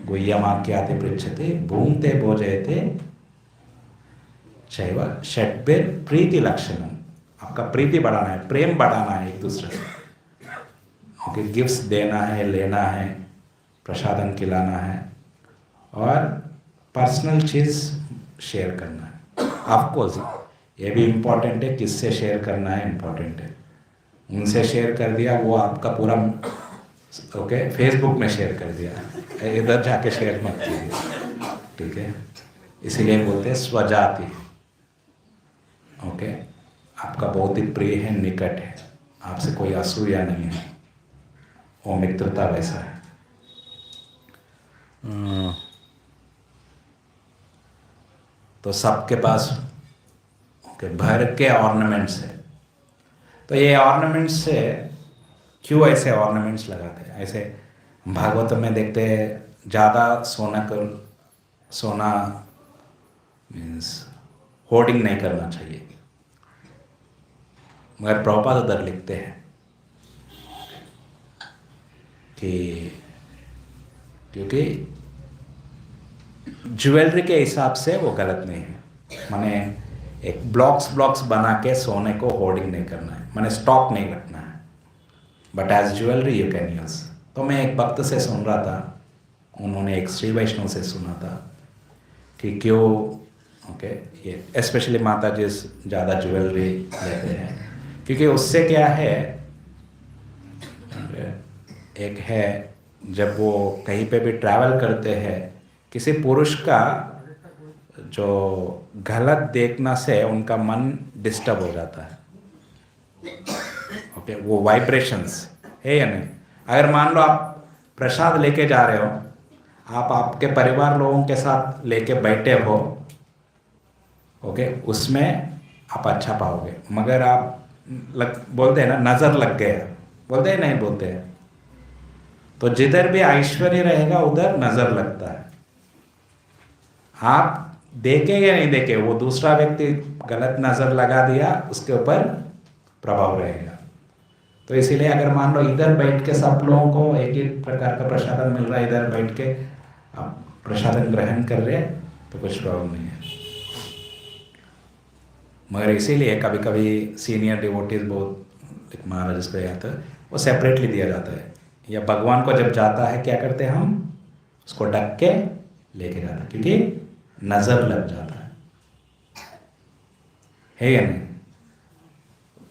गुह्यमाख्याति पृच्छति भूंगते भोजयते चैव षड्भिर प्रीति लक्षणम। आपका प्रीति बढ़ाना है, प्रेम बढ़ाना है एक दूसरे से। ओके, गिफ्ट्स देना है, लेना है, प्रसादन खिलाना है, और पर्सनल चीज़ शेयर करना है। ऑफकोर्स ये भी इम्पोर्टेंट है, किससे शेयर करना है इम्पोर्टेंट है। उनसे शेयर कर दिया, वो आपका पूरा ओके फेसबुक में शेयर कर दिया, इधर जाके शेयर मत कीजिए, ठीक है। इसीलिए बोलते हैं स्वजाति। ओके, आपका बहुत ही प्रिय है, निकट है, आपसे कोई असूया नहीं है, वो मित्रता वैसा है। तो सबके पास ओके भर के ऑर्नामेंट्स है। तो ये ऑर्नामेंट्स से क्यों ऐसे ऑर्नामेंट्स लगाते हैं? ऐसे भागवत में देखते हैं, ज़्यादा सोना मीन्स होर्डिंग नहीं करना चाहिए, मगर प्रभुपाद उधर लिखते हैं कि क्योंकि ज्वेलरी के हिसाब से वो गलत नहीं है, माने एक ब्लॉक्स बना के सोने को होर्डिंग नहीं करना है, माने स्टॉक नहीं रखना है, but as jewellery you can use. तो मैं एक भक्त से सुन रहा था, उन्होंने एक श्री वैष्णव से सुना था कि क्यों ओके ये स्पेशली माता जी ज़्यादा ज्वेलरी लेते हैं, क्योंकि उससे क्या है, एक है जब वो कहीं पे भी ट्रैवल करते हैं, किसी पुरुष का जो गलत देखना से उनका मन डिस्टर्ब हो जाता है। ओके, वो वाइब्रेशंस है या नहीं? अगर मान लो आप प्रसाद लेके जा रहे हो, आप आपके परिवार लोगों के साथ लेके बैठे हो, ओके, उसमें आप अच्छा पाओगे। मगर आप बोलते हैं ना नजर लग गया, बोलते हैं नहीं बोलते हैं, तो जिधर भी ऐश्वर्य रहेगा उधर नजर लगता है। आप देखे या नहीं देखे, वो दूसरा व्यक्ति गलत नजर लगा दिया, उसके ऊपर प्रभाव रहेगा। तो इसीलिए अगर मान लो इधर बैठ के सब लोगों को एक ही प्रकार का प्रसादन मिल रहा है, इधर बैठ के आप प्रसादन ग्रहण कर रहे हैं, तो कुछ प्रॉब्लम नहीं है। मगर इसीलिए कभी कभी सीनियर डिवोटीज बहुत महाराज को आता है, वो सेपरेटली दिया जाता है। या भगवान को जब जाता है क्या करते हैं हम, उसको ढक के लेके जाते हैं, क्योंकि नजर लग जाता है या नहीं।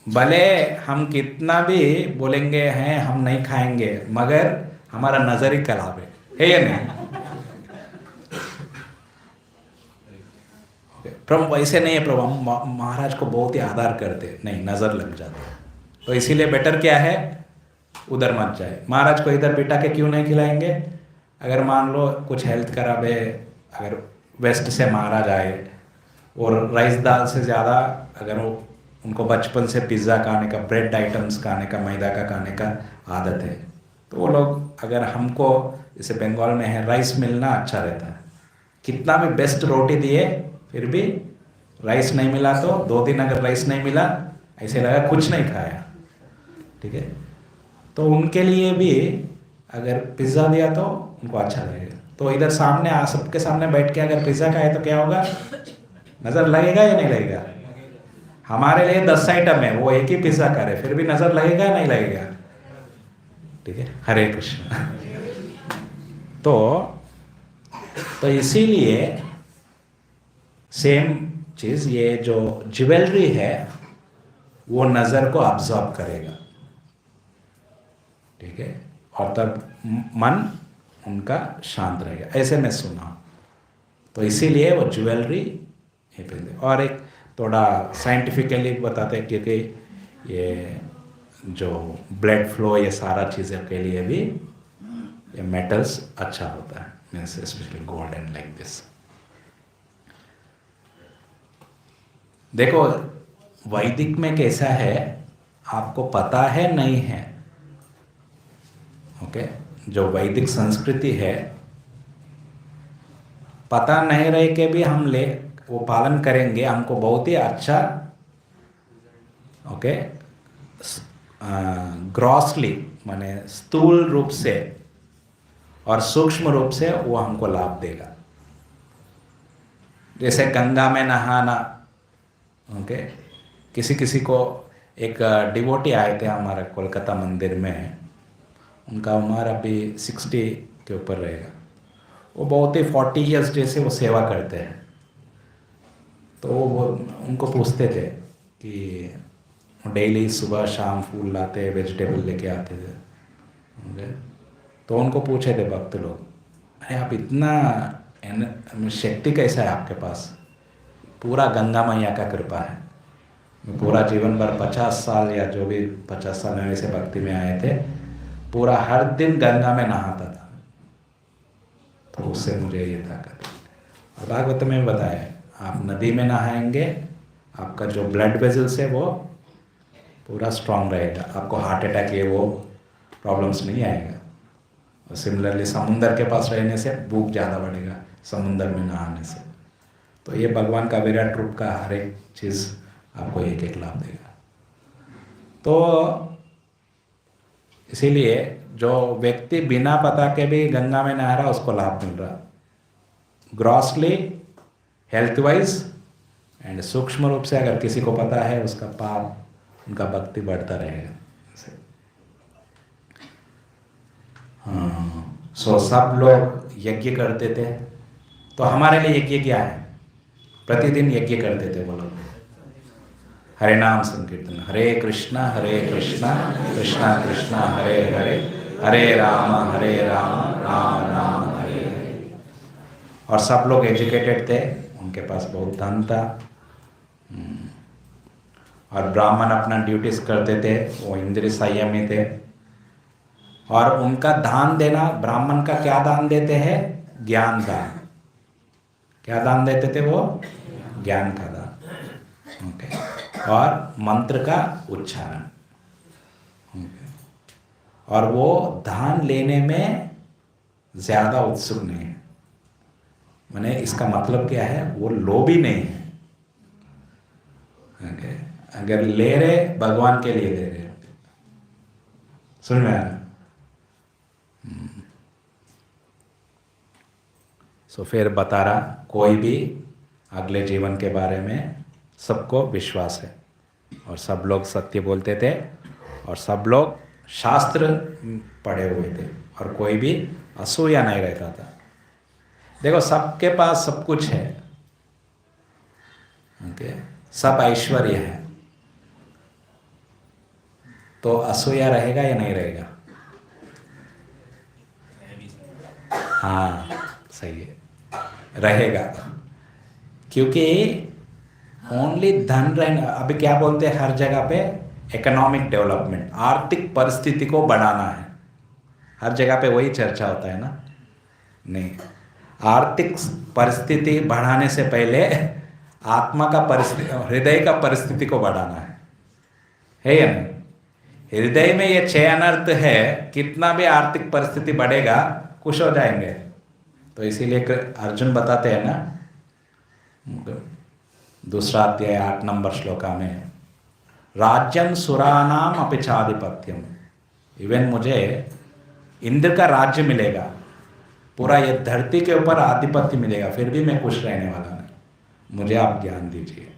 भले हम कितना भी बोलेंगे हैं हम नहीं खाएंगे, मगर हमारा नजर ही खराब है या नहीं। प्रभु वैसे नहीं है, प्रभु हम महाराज को बहुत ही आदर करते, नहीं नजर लग जाता है। तो इसीलिए बेटर क्या है, उधर मत जाए। महाराज को इधर बिठा के क्यों नहीं खिलाएंगे? अगर मान लो कुछ हेल्थ खराब है, अगर वेस्ट से महाराज आए और राइस दाल से ज़्यादा अगर वो उनको बचपन से पिज़्ज़ा खाने का, ब्रेड आइटम्स खाने का, मैदा का खाने का आदत है, तो वो लोग अगर हमको जैसे बंगाल में है राइस मिलना अच्छा रहता है, कितना भी बेस्ट रोटी दिए फिर भी राइस नहीं मिला तो 2 दिन अगर राइस नहीं मिला ऐसे लगा कुछ नहीं खाया, ठीक है। तो उनके लिए भी अगर पिज़्ज़ा दिया तो उनको अच्छा लगेगा। तो इधर सामने सबके सामने बैठ के अगर पिज़्ज़ा खाए तो क्या होगा, नज़र लगेगा या नहीं लगेगा? हमारे लिए 10 आइटम है, वो एक ही पिज़्ज़ा करे, फिर भी नज़र लगेगा या नहीं लगेगा? ठीक है, हरे कृष्ण। तो इसीलिए सेम चीज़, ये जो ज्वेलरी है वो नज़र को ऑब्जॉर्व करेगा, ठीक है, और तब मन उनका शांत रहेगा, ऐसे मैं सुना। तो इसीलिए वो ज्वेलरी ये पहनते। और एक थोड़ा साइंटिफिकली बताते हैं, क्योंकि ये जो ब्लड फ्लो ये सारा चीज़ों के लिए भी ये मेटल्स अच्छा होता है, means specially gold and like this. देखो वैदिक में कैसा है आपको पता है नहीं है, ओके। जो वैदिक संस्कृति है पता नहीं रह के भी हम वो पालन करेंगे, हमको बहुत ही अच्छा, ओके, ग्रॉसली माने स्थूल रूप से और सूक्ष्म रूप से वो हमको लाभ देगा। जैसे गंगा में नहाना, ओके, किसी किसी को, एक डिवोटी आए थे हमारे कोलकाता मंदिर में, उनका उम्र अभी 60 के ऊपर रहेगा, वो बहुत ही 40 ईयर्स जैसे वो सेवा करते हैं। तो वो उनको पूछते थे कि डेली सुबह शाम फूल लाते, वेजिटेबल लेके आते थे, ओके। तो उनको पूछे थे भक्त लोग, अरे आप इतना शक्ति कैसा है आपके पास? पूरा गंगा मैया का कृपा है, पूरा जीवन भर 50 साल या जो भी 50 साल में वैसे भक्ति में आए थे, पूरा हर दिन गंगा में नहाता था, तो उससे मुझे ये ताकत। और भागवत में बताया आप नदी में नहाएंगे, आपका जो ब्लड वेजल्स है वो पूरा स्ट्रांग रहेगा, आपको हार्ट अटैक ये वो प्रॉब्लम्स नहीं आएगा। और सिमिलरली समुंदर के पास रहने से भूख ज़्यादा बढ़ेगा समुंदर में नहाने से। तो ये भगवान का विराट रूप का हर एक चीज़ आपको एक एक लाभ देगा। तो इसीलिए जो व्यक्ति बिना पता के भी गंगा में नहा रहा उसको लाभ मिल रहा, ग्रॉसली हेल्थ वाइज एंड सूक्ष्म रूप से अगर किसी को पता है उसका पाप, उनका भक्ति बढ़ता रहेगा। हाँ, सो सब लोग यज्ञ करते थे, तो हमारे लिए यज्ञ क्या है? प्रतिदिन यज्ञ करते थे वो लोग, हरे नाम संकीर्तन, हरे कृष्णा कृष्णा कृष्णा हरे हरे, हरे राम राम राम हरे हरे। और सब लोग एजुकेटेड थे, उनके पास बहुत धन था, और ब्राह्मण अपना ड्यूटीज करते थे, वो इंद्रिय संयमी थे। और उनका दान देना, ब्राह्मण का क्या दान देते हैं? ज्ञान दान। क्या दान देते थे वो? ज्ञान का दान। ओके, और मंत्र का उच्चारण, ओके, और वो दान लेने में ज्यादा उत्सुक नहीं है। मैंने इसका मतलब क्या है, वो लोभी नहीं है। ओके, अगर ले रहे भगवान के लिए ले रहे, सुन में आ रहा। सो फिर बता रहा, कोई भी अगले जीवन के बारे में सबको विश्वास है, और सब लोग सत्य बोलते थे, और सब लोग शास्त्र पढ़े हुए थे, और कोई भी असूया नहीं रहता था। देखो, सबके पास सब कुछ है, ओके, सब ऐश्वर्य है, तो असूया रहेगा या नहीं रहेगा? हाँ, सही है, रहेगा। क्योंकि ओनली धन रहना, अभी क्या बोलते हैं हर जगह पे, इकोनॉमिक डेवलपमेंट, आर्थिक परिस्थिति को बढ़ाना है, हर जगह पे वही चर्चा होता है ना। नहीं, आर्थिक परिस्थिति बढ़ाने से पहले आत्मा का परिस्थिति, हृदय का परिस्थिति को बढ़ाना है या नहीं? हृदय में ये 6 अनर्थ है, कितना भी आर्थिक परिस्थिति बढ़ेगा खुश हो जाएंगे। तो इसीलिए अर्जुन बताते हैं ना, दूसरा अध्याय 8 नंबर श्लोका में, राज्यम सुरानाम अपिचाधिपत्यम, इवन मुझे इंद्र का राज्य मिलेगा, पूरा ये धरती के ऊपर आधिपत्य मिलेगा, फिर भी मैं खुश रहने वाला नहीं। मुझे आप ज्ञान दीजिए,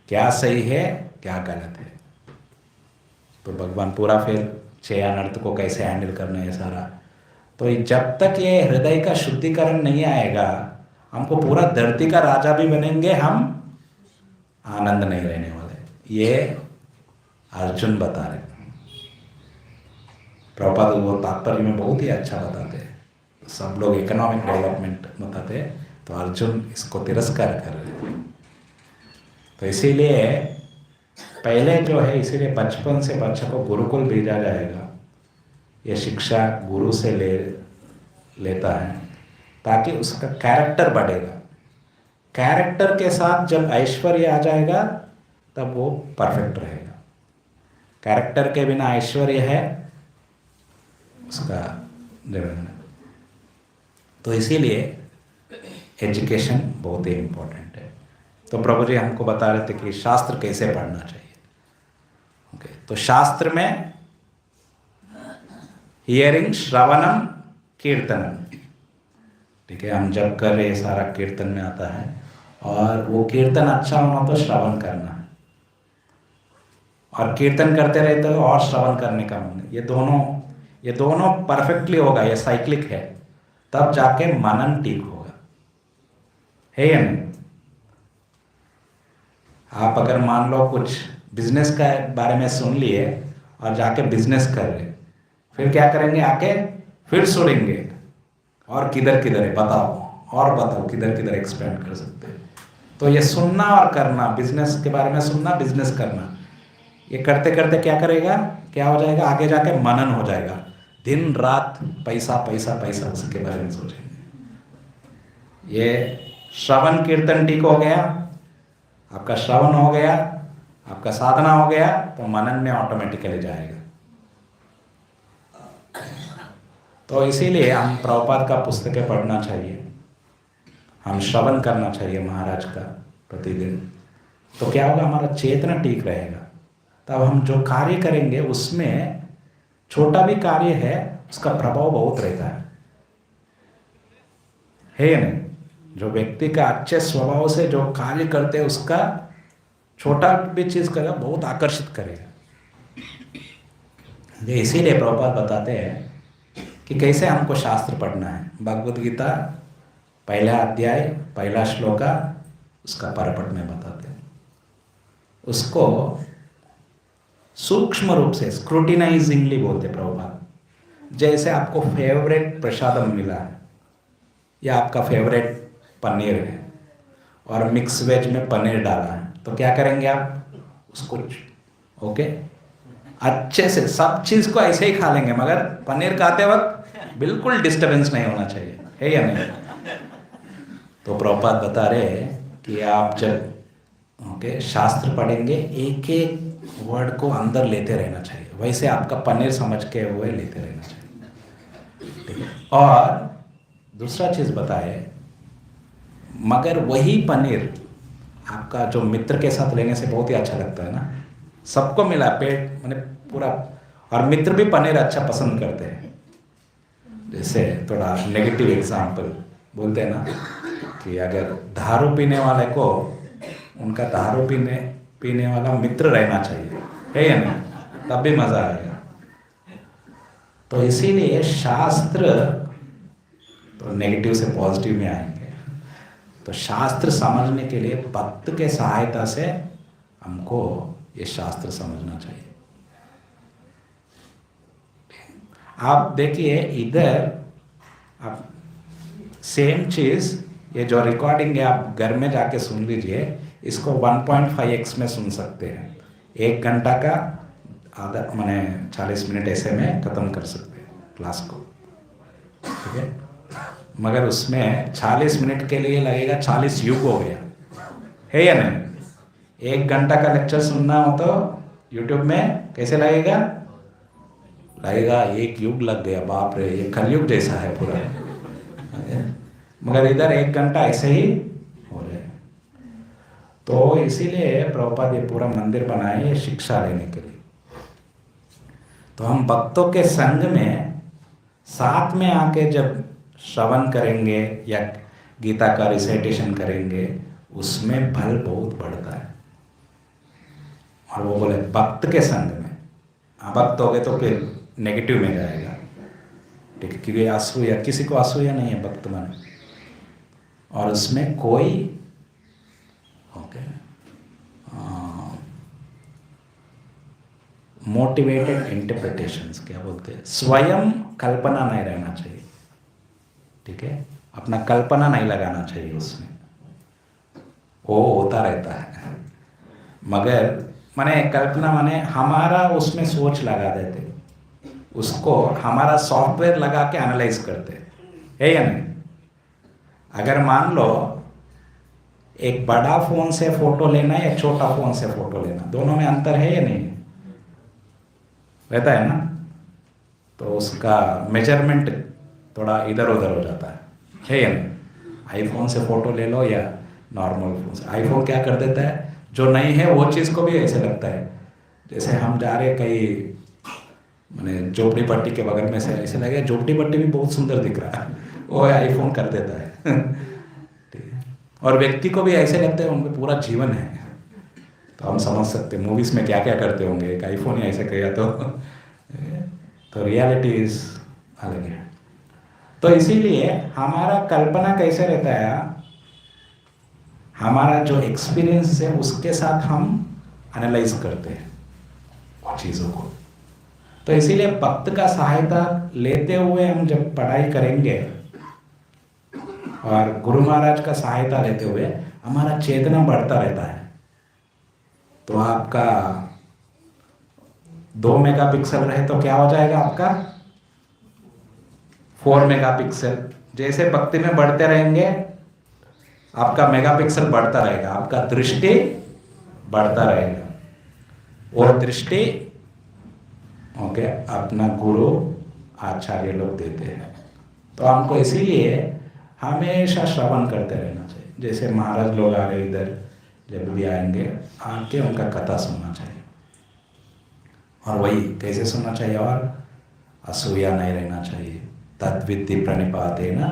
क्या सही है क्या गलत है। तो भगवान पूरा फिर 6 अनर्थ को कैसे हैंडल करना है सारा। तो जब तक ये हृदय का शुद्धिकरण नहीं आएगा, हमको पूरा धरती का राजा भी बनेंगे, हम आनंद नहीं रहने वाले। ये अर्जुन बता रहे। प्रभुपाद वो तात्पर्य में बहुत ही अच्छा बताते हैं। सब लोग इकोनॉमिक डेवलपमेंट बताते हैं, तो अर्जुन इसको तिरस्कार कर रहे हैं। तो इसीलिए पहले जो है, इसीलिए बचपन से बच्चे को गुरुकुल भेजा जाएगा, ये शिक्षा गुरु से लेता है, ताकि उसका कैरेक्टर बढ़ेगा। कैरेक्टर के साथ जब ऐश्वर्य आ जाएगा तब वो परफेक्ट रहेगा। कैरेक्टर के बिना ऐश्वर्य है उसका निर्णय। तो इसीलिए एजुकेशन बहुत ही इम्पोर्टेंट है। तो प्रभु जी हमको बता रहे थे कि शास्त्र कैसे पढ़ना चाहिए। ओके, तो शास्त्र में हियरिंग, श्रवणम, कीर्तनम, ठीक है, हम जब कर रहे सारा कीर्तन में आता है, और वो कीर्तन अच्छा होना तो श्रवण करना है, और कीर्तन करते रहते हो और श्रवण करने का मन, ये दोनों परफेक्टली होगा, ये साइक्लिक है, तब जाके मनन ठीक होगा, है या नहीं? आप अगर मान लो कुछ बिजनेस का बारे में सुन लिए और जाके बिजनेस कर रहे, फिर क्या करेंगे, आके फिर सुनेंगे और किधर किधर है बताओ, और बताओ किधर किधर एक्सपेंड कर सकते हैं। तो ये सुनना और करना, बिजनेस के बारे में सुनना, बिजनेस करना, ये करते करते क्या करेगा, क्या हो जाएगा, आगे जाके मनन हो जाएगा, दिन रात पैसा पैसा पैसा उसके बारे में सोचेंगे। ये श्रवण कीर्तन ठीक हो गया, आपका श्रवण हो गया, आपका साधना हो गया, तो मनन में ऑटोमेटिकली जाएगा। तो इसीलिए हम प्रभुपाद का पुस्तकें पढ़ना चाहिए, हम श्रवण करना चाहिए महाराज का प्रतिदिन। तो क्या होगा, हमारा चेतना ठीक रहेगा, तब हम जो कार्य करेंगे उसमें छोटा भी कार्य है उसका प्रभाव बहुत रहता है या नहीं? जो व्यक्ति का अच्छे स्वभाव से जो कार्य करते हैं उसका छोटा भी चीज करेगा बहुत आकर्षित करेगा। इसीलिए प्रभुपाद बताते हैं कि कैसे हमको शास्त्र पढ़ना है। भगवद गीता पहला अध्याय पहला श्लोका उसका परपट में बताते हैं, उसको सूक्ष्म रूप से स्क्रूटिनाइजिंगली बोलते प्रभुपाद। जैसे आपको फेवरेट प्रसादम मिला है या आपका फेवरेट पनीर है और मिक्स वेज में पनीर डाला है, तो क्या करेंगे आप उसको ओके अच्छे से सब चीज को ऐसे ही खा लेंगे, मगर पनीर खाते वक्त बिल्कुल डिस्टरबेंस नहीं होना चाहिए, है या नहीं? तो प्रभुपाद बता रहे हैं कि आप जब ओके, शास्त्र पढ़ेंगे, एक एक वर्ड को अंदर लेते रहना चाहिए, वैसे आपका पनीर समझ के हुए लेते रहना चाहिए, ठीक है। और दूसरा चीज बताए, मगर वही पनीर आपका जो मित्र के साथ लेने से बहुत ही अच्छा लगता है ना, सबको मिला पेट मैंने पूरा, और मित्र भी पनीर अच्छा पसंद करते हैं। जैसे थोड़ा नेगेटिव एग्जाम्पल बोलते हैं ना कि अगर दारू पीने वाले को उनका दारू पीने पीने वाला मित्र रहना चाहिए, है या नहीं, तब भी मजा आएगा। तो इसीलिए शास्त्र, तो नेगेटिव से पॉजिटिव में आएंगे, तो शास्त्र समझने के लिए भक्त के सहायता से हमको ये शास्त्र समझना चाहिए। आप देखिए इधर, आप सेम चीज, ये जो रिकॉर्डिंग है आप घर में जाके सुन लीजिए, इसको 1.5x में सुन सकते हैं। 1 घंटा का आधा मैंने 40 मिनट ऐसे में खत्म कर सकते हैं क्लास को, ठीक है। मगर उसमें 40 मिनट के लिए लगेगा 40 युग हो गया, है या नहीं। 1 घंटा का लेक्चर सुनना हो तो यूट्यूब में कैसे लगेगा, लगेगा 1 युग लग गया, बाप रे, ये कलयुग जैसा है पूरा। मगर इधर 1 घंटा ऐसे ही हो रहे। तो इसीलिए प्रभुपाद ये पूरा मंदिर बनाए ये शिक्षा लेने के लिए। तो हम भक्तों के संग में साथ में आके जब श्रवण करेंगे या गीता का रिसाइटेशन करेंगे, उसमें फल बहुत बढ़ता है। और वो बोले भक्त के संग में, अभक्त हो गए तो फिर नेगेटिव में जाएगा, ठीक है, क्योंकि असूया, किसी को असूया नहीं है भक्त मन, और उसमें कोई ओके मोटिवेटेड इंटरप्रिटेशंस, क्या बोलते हैं, स्वयं कल्पना नहीं रहना चाहिए, ठीक है, अपना कल्पना नहीं लगाना चाहिए उसमें, वो होता रहता है। मगर माने कल्पना माने हमारा उसमें सोच लगा देते, उसको हमारा सॉफ्टवेयर लगा के एनालाइज करते, है या नहीं। अगर मान लो एक बड़ा फोन से फोटो लेना या छोटा फोन से फोटो लेना, दोनों में अंतर है या नहीं, रहता है ना। तो उसका मेजरमेंट थोड़ा इधर उधर हो जाता है या नहीं। आईफोन से फोटो ले लो या नॉर्मल फोन से, आईफोन क्या कर देता है, जो नहीं है वो चीज़ को भी ऐसे लगता है जैसे हम जा रहे कहीं मैंने झोपड़ी पट्टी के बगल में से, ऐसे लगे झोपड़ी पट्टी भी बहुत सुंदर दिख रहा है, वो आईफोन कर देता है। ठीक है, और व्यक्ति को भी ऐसे लगता है उनमें पूरा जीवन है। तो हम समझ सकते हैं मूवीज में क्या क्या करते होंगे, एक आईफोन ही ऐसे किया तो रियलिटी इज अलग है। तो इसीलिए हमारा कल्पना कैसे रहता है, हमारा जो एक्सपीरियंस है उसके साथ हम एनालाइज करते हैं उन चीज़ों को। तो इसीलिए भक्त का सहायता लेते हुए हम जब पढ़ाई करेंगे और गुरु महाराज का सहायता लेते हुए हमारा चेतना बढ़ता रहता है। तो आपका 2 मेगापिक्सल रहे तो क्या हो जाएगा आपका 4 मेगापिक्सल। जैसे भक्ति में बढ़ते रहेंगे आपका मेगापिक्सल बढ़ता रहेगा, आपका दृष्टि बढ़ता रहेगा। और दृष्टि ओके अपना गुरु आचार्य लोग देते हैं। तो हमको इसीलिए हमेशा श्रवण करते रहना चाहिए। जैसे महाराज लोग आ रहे इधर, जब भी आएंगे आके उनका कथा सुनना चाहिए। और वही कैसे सुनना चाहिए, और असूया नहीं रहना चाहिए। तद्विद्धि प्रणिपातेन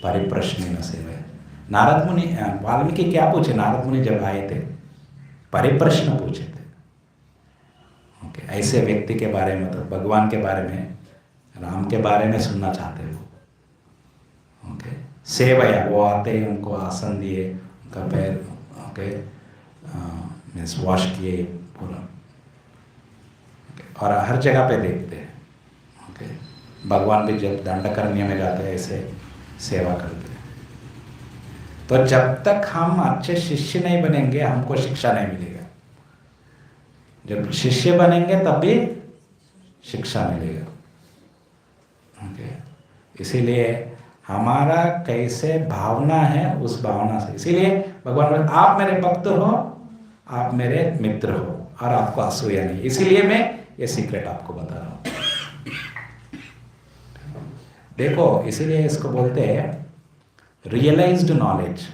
परिप्रश्नेन सेवया। नारद मुनि, वाल्मीकि क्या पूछे, नारद मुनि जब आए थे परिप्रश्न पूछे थे। ओके, ऐसे व्यक्ति के बारे में, तो भगवान के बारे में, राम के बारे में सुनना चाहते हो। ओके, सेवया, वो आते हैं उनको आसन दिए, उनका पैर ओके मीन्स वॉश किए पूरा। और हर जगह पे देखते हैं। ओके, भगवान भी जब दंडकरण्य में जाते हैं ऐसे सेवा करते हैं। तो जब तक हम अच्छे शिष्य नहीं बनेंगे हमको शिक्षा नहीं मिलेगा। जब शिष्य बनेंगे तब भी शिक्षा मिलेगा। ओके, इसीलिए हमारा कैसे भावना है उस भावना से, इसीलिए भगवान बोले आप मेरे भक्त हो आप मेरे मित्र हो और आपको असूया नहीं, इसीलिए मैं ये सीक्रेट आपको बता रहा हूँ। देखो, इसीलिए इसको बोलते हैं रियलाइज्ड नॉलेज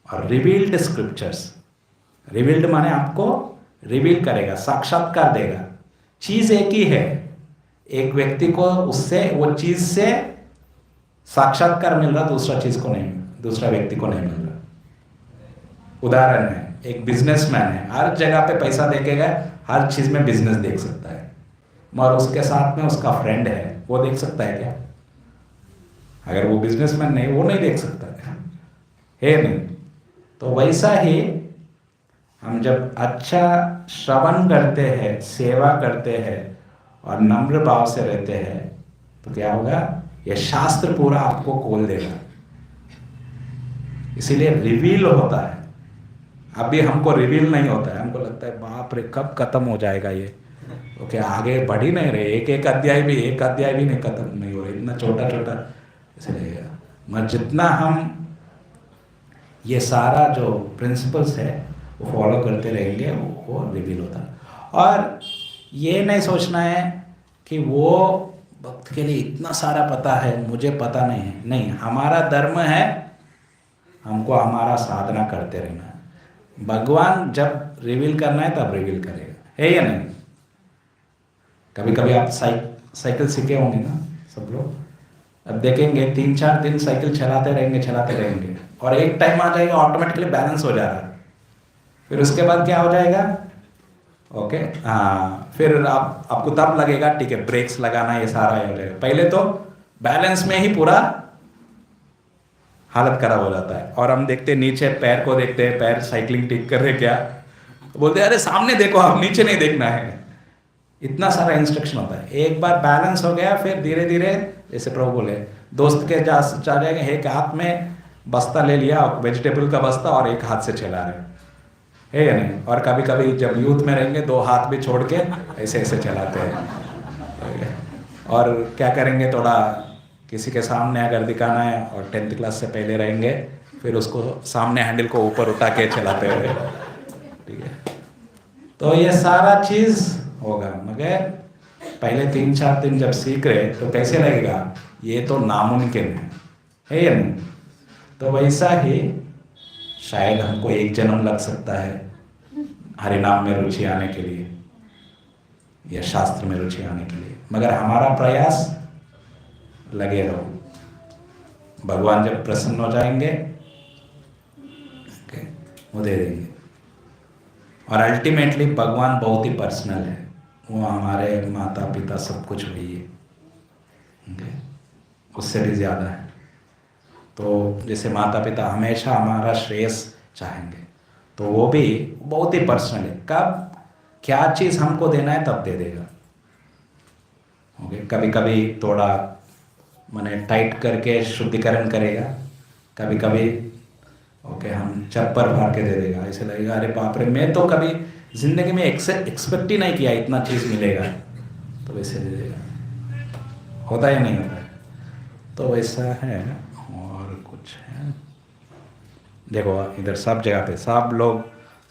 और रिवील्ड स्क्रिप्चर्स। रिवील्ड माने आपको रिवील करेगा, साक्षात्कार देगा। चीज एक ही है, एक व्यक्ति को उससे वो चीज से साक्षात्कार मिल रहा, दूसरा चीज को नहीं, दूसरा व्यक्ति को नहीं मिल रहा। उदाहरण है, एक बिजनेसमैन है, हर जगह पे पैसा देखेगा, हर चीज में बिजनेस देख सकता है, मगर उसके साथ में उसका फ्रेंड है, वो देख सकता है क्या? अगर वो बिजनेसमैन नहीं, वो नहीं देख सकता है नहीं। तो वैसा ही हम जब अच्छा श्रवण करते हैं, सेवा करते हैं और नम्र भाव से रहते हैं, तो क्या होगा? ये शास्त्र पूरा आपको खोल देगा। इसीलिए रिवील होता है। अभी हमको रिवील नहीं होता है, हमको लगता है बाप रे कब खत्म हो जाएगा ये, ओके आगे बढ़ ही नहीं रहे, एक अध्याय भी नहीं खत्म नहीं हो रहा, इतना छोटा छोटा। इसलिए मगर जितना हम ये सारा जो प्रिंसिपल्स है वो फॉलो करते रहेंगे, वो रिवील होता है। और ये नहीं सोचना है कि वो भक्त के लिए इतना सारा पता है, मुझे पता नहीं है। नहीं, हमारा धर्म है हमको हमारा साधना करते रहना है। भगवान जब रिवील करना है तब रिवील करेगा, है या नहीं? कभी कभी आप साइकिल सीखे होंगे ना सब लोग, अब देखेंगे 3-4 दिन साइकिल चलाते रहेंगे और एक टाइम आ जाएगा ऑटोमेटिकली बैलेंस हो जा रहा है, फिर उसके बाद क्या हो जाएगा? ओके हाँ, फिर आपको तब लगेगा ठीक है ब्रेक्स लगाना, ये सारा हो जाएगा। पहले तो बैलेंस में ही पूरा हालत खराब हो जाता है। और हम देखते नीचे पैर को देखते हैं, पैर साइकिलिंग ठीक कर रहे क्या, तो बोलते हैं अरे सामने देखो, आप नीचे नहीं देखना है। इतना सारा इंस्ट्रक्शन होता है। एक बार बैलेंस हो गया, फिर धीरे धीरे जैसे प्रभु बोले, दोस्त के जा जाएंगे, एक हाथ में बस्ता ले लिया, वेजिटेबल का बस्ता, और एक हाथ से चला रहे, है या नहीं? और कभी कभी जब यूथ में रहेंगे 2 हाथ भी छोड़ के ऐसे ऐसे चलाते हैं। और क्या करेंगे, थोड़ा किसी के सामने अगर दिखाना है और 10th क्लास से पहले रहेंगे, फिर उसको सामने हैंडल को ऊपर उठा के चलाते हुए, ठीक है? तो ये सारा चीज होगा, मगर पहले 3-4 दिन जब सीख रहे तो कैसे लगेगा? ये तो नामुमकिन है या नहीं? तो वैसा ही शायद हमको एक जन्म लग सकता है हरिनाम में रुचि आने के लिए या शास्त्र में रुचि आने के लिए, मगर हमारा प्रयास लगे रहो। भगवान जब प्रसन्न हो जाएंगे वो दे देंगे। और अल्टीमेटली भगवान बहुत ही पर्सनल है, वो हमारे माता पिता सब कुछ वही है, उससे भी ज़्यादा है। तो जैसे माता पिता हमेशा हमारा श्रेयस चाहेंगे, तो वो भी बहुत ही पर्सनल है। कब क्या चीज़ हमको देना है तब दे देगा। ओके, कभी कभी थोड़ा माने टाइट करके शुद्धिकरण करेगा, कभी कभी ओके हम चप्पर भर के दे देगा। ऐसे लगेगा अरे बाप रे, मैं तो कभी जिंदगी में एक्सपेक्ट ही नहीं किया इतना चीज़ मिलेगा, तो वैसे दे देगा। होता या नहीं होता है? तो वैसा है। और कुछ है, देखो इधर सब जगह पे सब लोग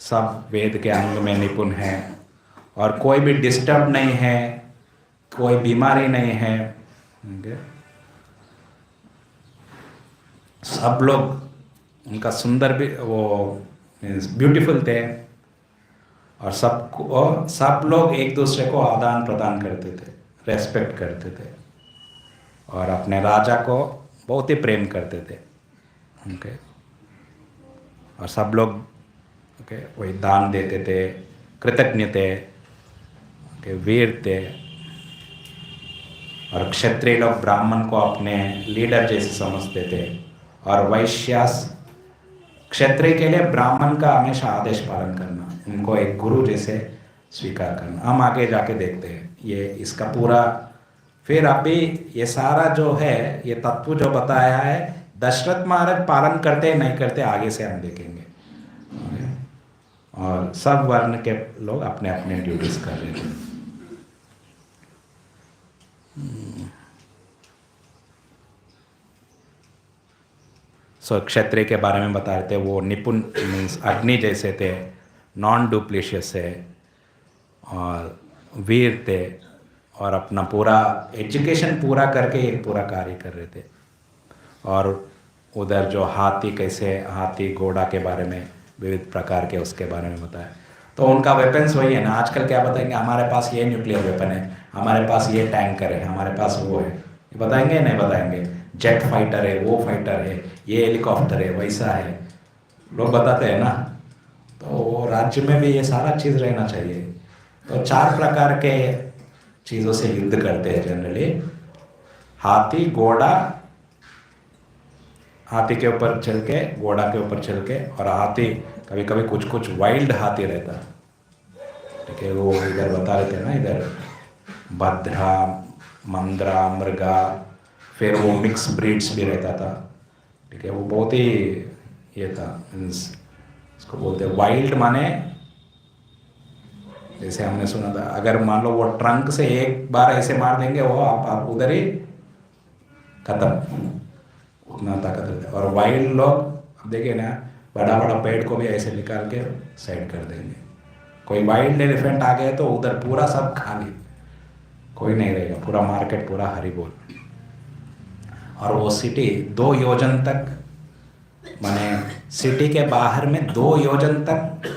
सब वेद के अंग में निपुण हैं, और कोई भी डिस्टर्ब नहीं है, कोई बीमारी नहीं है। सब लोग उनका सुंदर भी वो ब्यूटीफुल थे, और सब लोग एक दूसरे को आदान प्रदान करते थे, रेस्पेक्ट करते थे, और अपने राजा को बहुत ही प्रेम करते थे उनके। और सब लोग वही दान देते थे, कृतज्ञ थे, वीर थे। और क्षत्रिय लोग ब्राह्मण को अपने लीडर जैसे समझते थे, और वैश्यास क्षत्रिय के लिए ब्राह्मण का हमेशा आदेश पालन करना, उनको एक गुरु जैसे स्वीकार करना। हम आगे जाके देखते हैं ये इसका पूरा। फिर अभी ये सारा जो है, ये तत्व जो बताया है, दशरथ महाराज पालन करते हैं नहीं करते आगे से हम देखेंगे। और सब वर्ण के लोग अपने अपने ड्यूटीज कर रहे थे। सो क्षत्रिय के बारे में बता रहे थे, वो निपुण मीन्स अग्नि जैसे थे, नॉन डुप्लिशियस है और वीर थे और अपना पूरा एजुकेशन पूरा करके ये पूरा कार्य कर रहे थे। और उधर जो हाथी कैसे, हाथी घोड़ा के बारे में विविध प्रकार के उसके बारे में बताया। तो उनका वेपन्स वही है ना। आजकल क्या बताएंगे, हमारे पास ये न्यूक्लियर वेपन है, हमारे पास ये टैंकर है, हमारे पास वो है, ये बताएंगे नहीं बताएंगे। जेट फाइटर है, वो फाइटर है, ये हेलीकॉप्टर है, वैसा है, लोग बताते हैं ना। तो वो राज्य में भी ये सारा चीज़ रहना चाहिए। तो 4 प्रकार के चीज़ों से युद्ध करते हैं जनरली। हाथी, घोड़ा, हाथी के ऊपर चल के, घोड़ा के ऊपर चल के, और हाथी कभी कभी कुछ कुछ वाइल्ड हाथी रहता, ठीक है। वो इधर बता रहे थे ना, इधर भद्रा, मंद्रा, मृगा, फिर वो मिक्स ब्रीड्स भी रहता था, ठीक है। वो बहुत ही ये था, मीन्स इसको बोलते हैं वाइल्ड, माने जैसे हमने सुना था, अगर मान लो वो ट्रंक से एक बार ऐसे मार देंगे वो आप उधर ही खत्म, उतना ताकत रहता है। और वाइल्ड लोग अब देखिए ना, बड़ा बड़ा पेड़ को भी ऐसे निकाल के साइड कर देंगे। कोई वाइल्ड एलिफेंट आ गए तो उधर पूरा सब खाली, कोई नहीं रहेगा, पूरा मार्केट पूरा हरी बोल। और वो सिटी 2 योजन तक, माने सिटी के बाहर में 2 योजन तक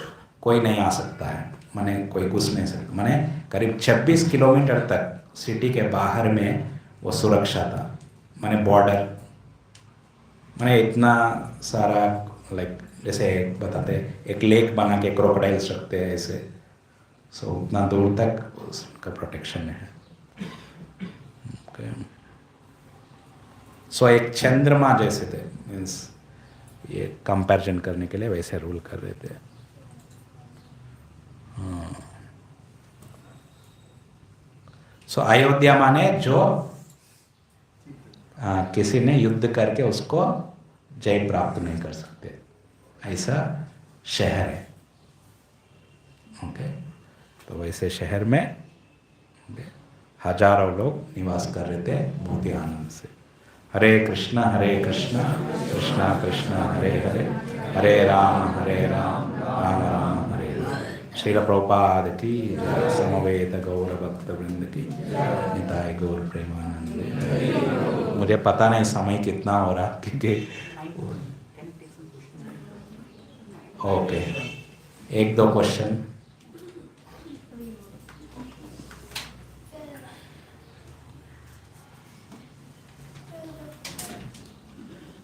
कोई नहीं आ सकता है, माने कोई घुस नहीं सकता। माने करीब 26 किलोमीटर तक सिटी के बाहर में वो सुरक्षा था, माने बॉर्डर, माने इतना सारा, लाइक जैसे बताते एक लेक बना के क्रोकोडाइल्स रखते हैं ऐसे, सो उतना दूर तक उसका प्रोटेक्शन है। सो एक चंद्रमा जैसे थे, मीन्स ये कंपैरिजन करने के लिए वैसे रूल कर रहे थे। सो अयोध्या माने जो किसी ने युद्ध करके उसको जय प्राप्त नहीं कर सकते, ऐसा शहर है, ओके। तो वैसे शहर में हजारों लोग निवास कर रहे थे बहुत ही आनंद से। हरे कृष्णा कृष्णा कृष्णा हरे हरे, हरे राम राम राम हरे हरे। श्रील प्रभुपाद की जय, समवेत गौर भक्त वृंद की निताय गौर प्रेमानंद। मुझे पता नहीं समय कितना हो रहा, क्योंकि ओके, 1-2 क्वेश्चन।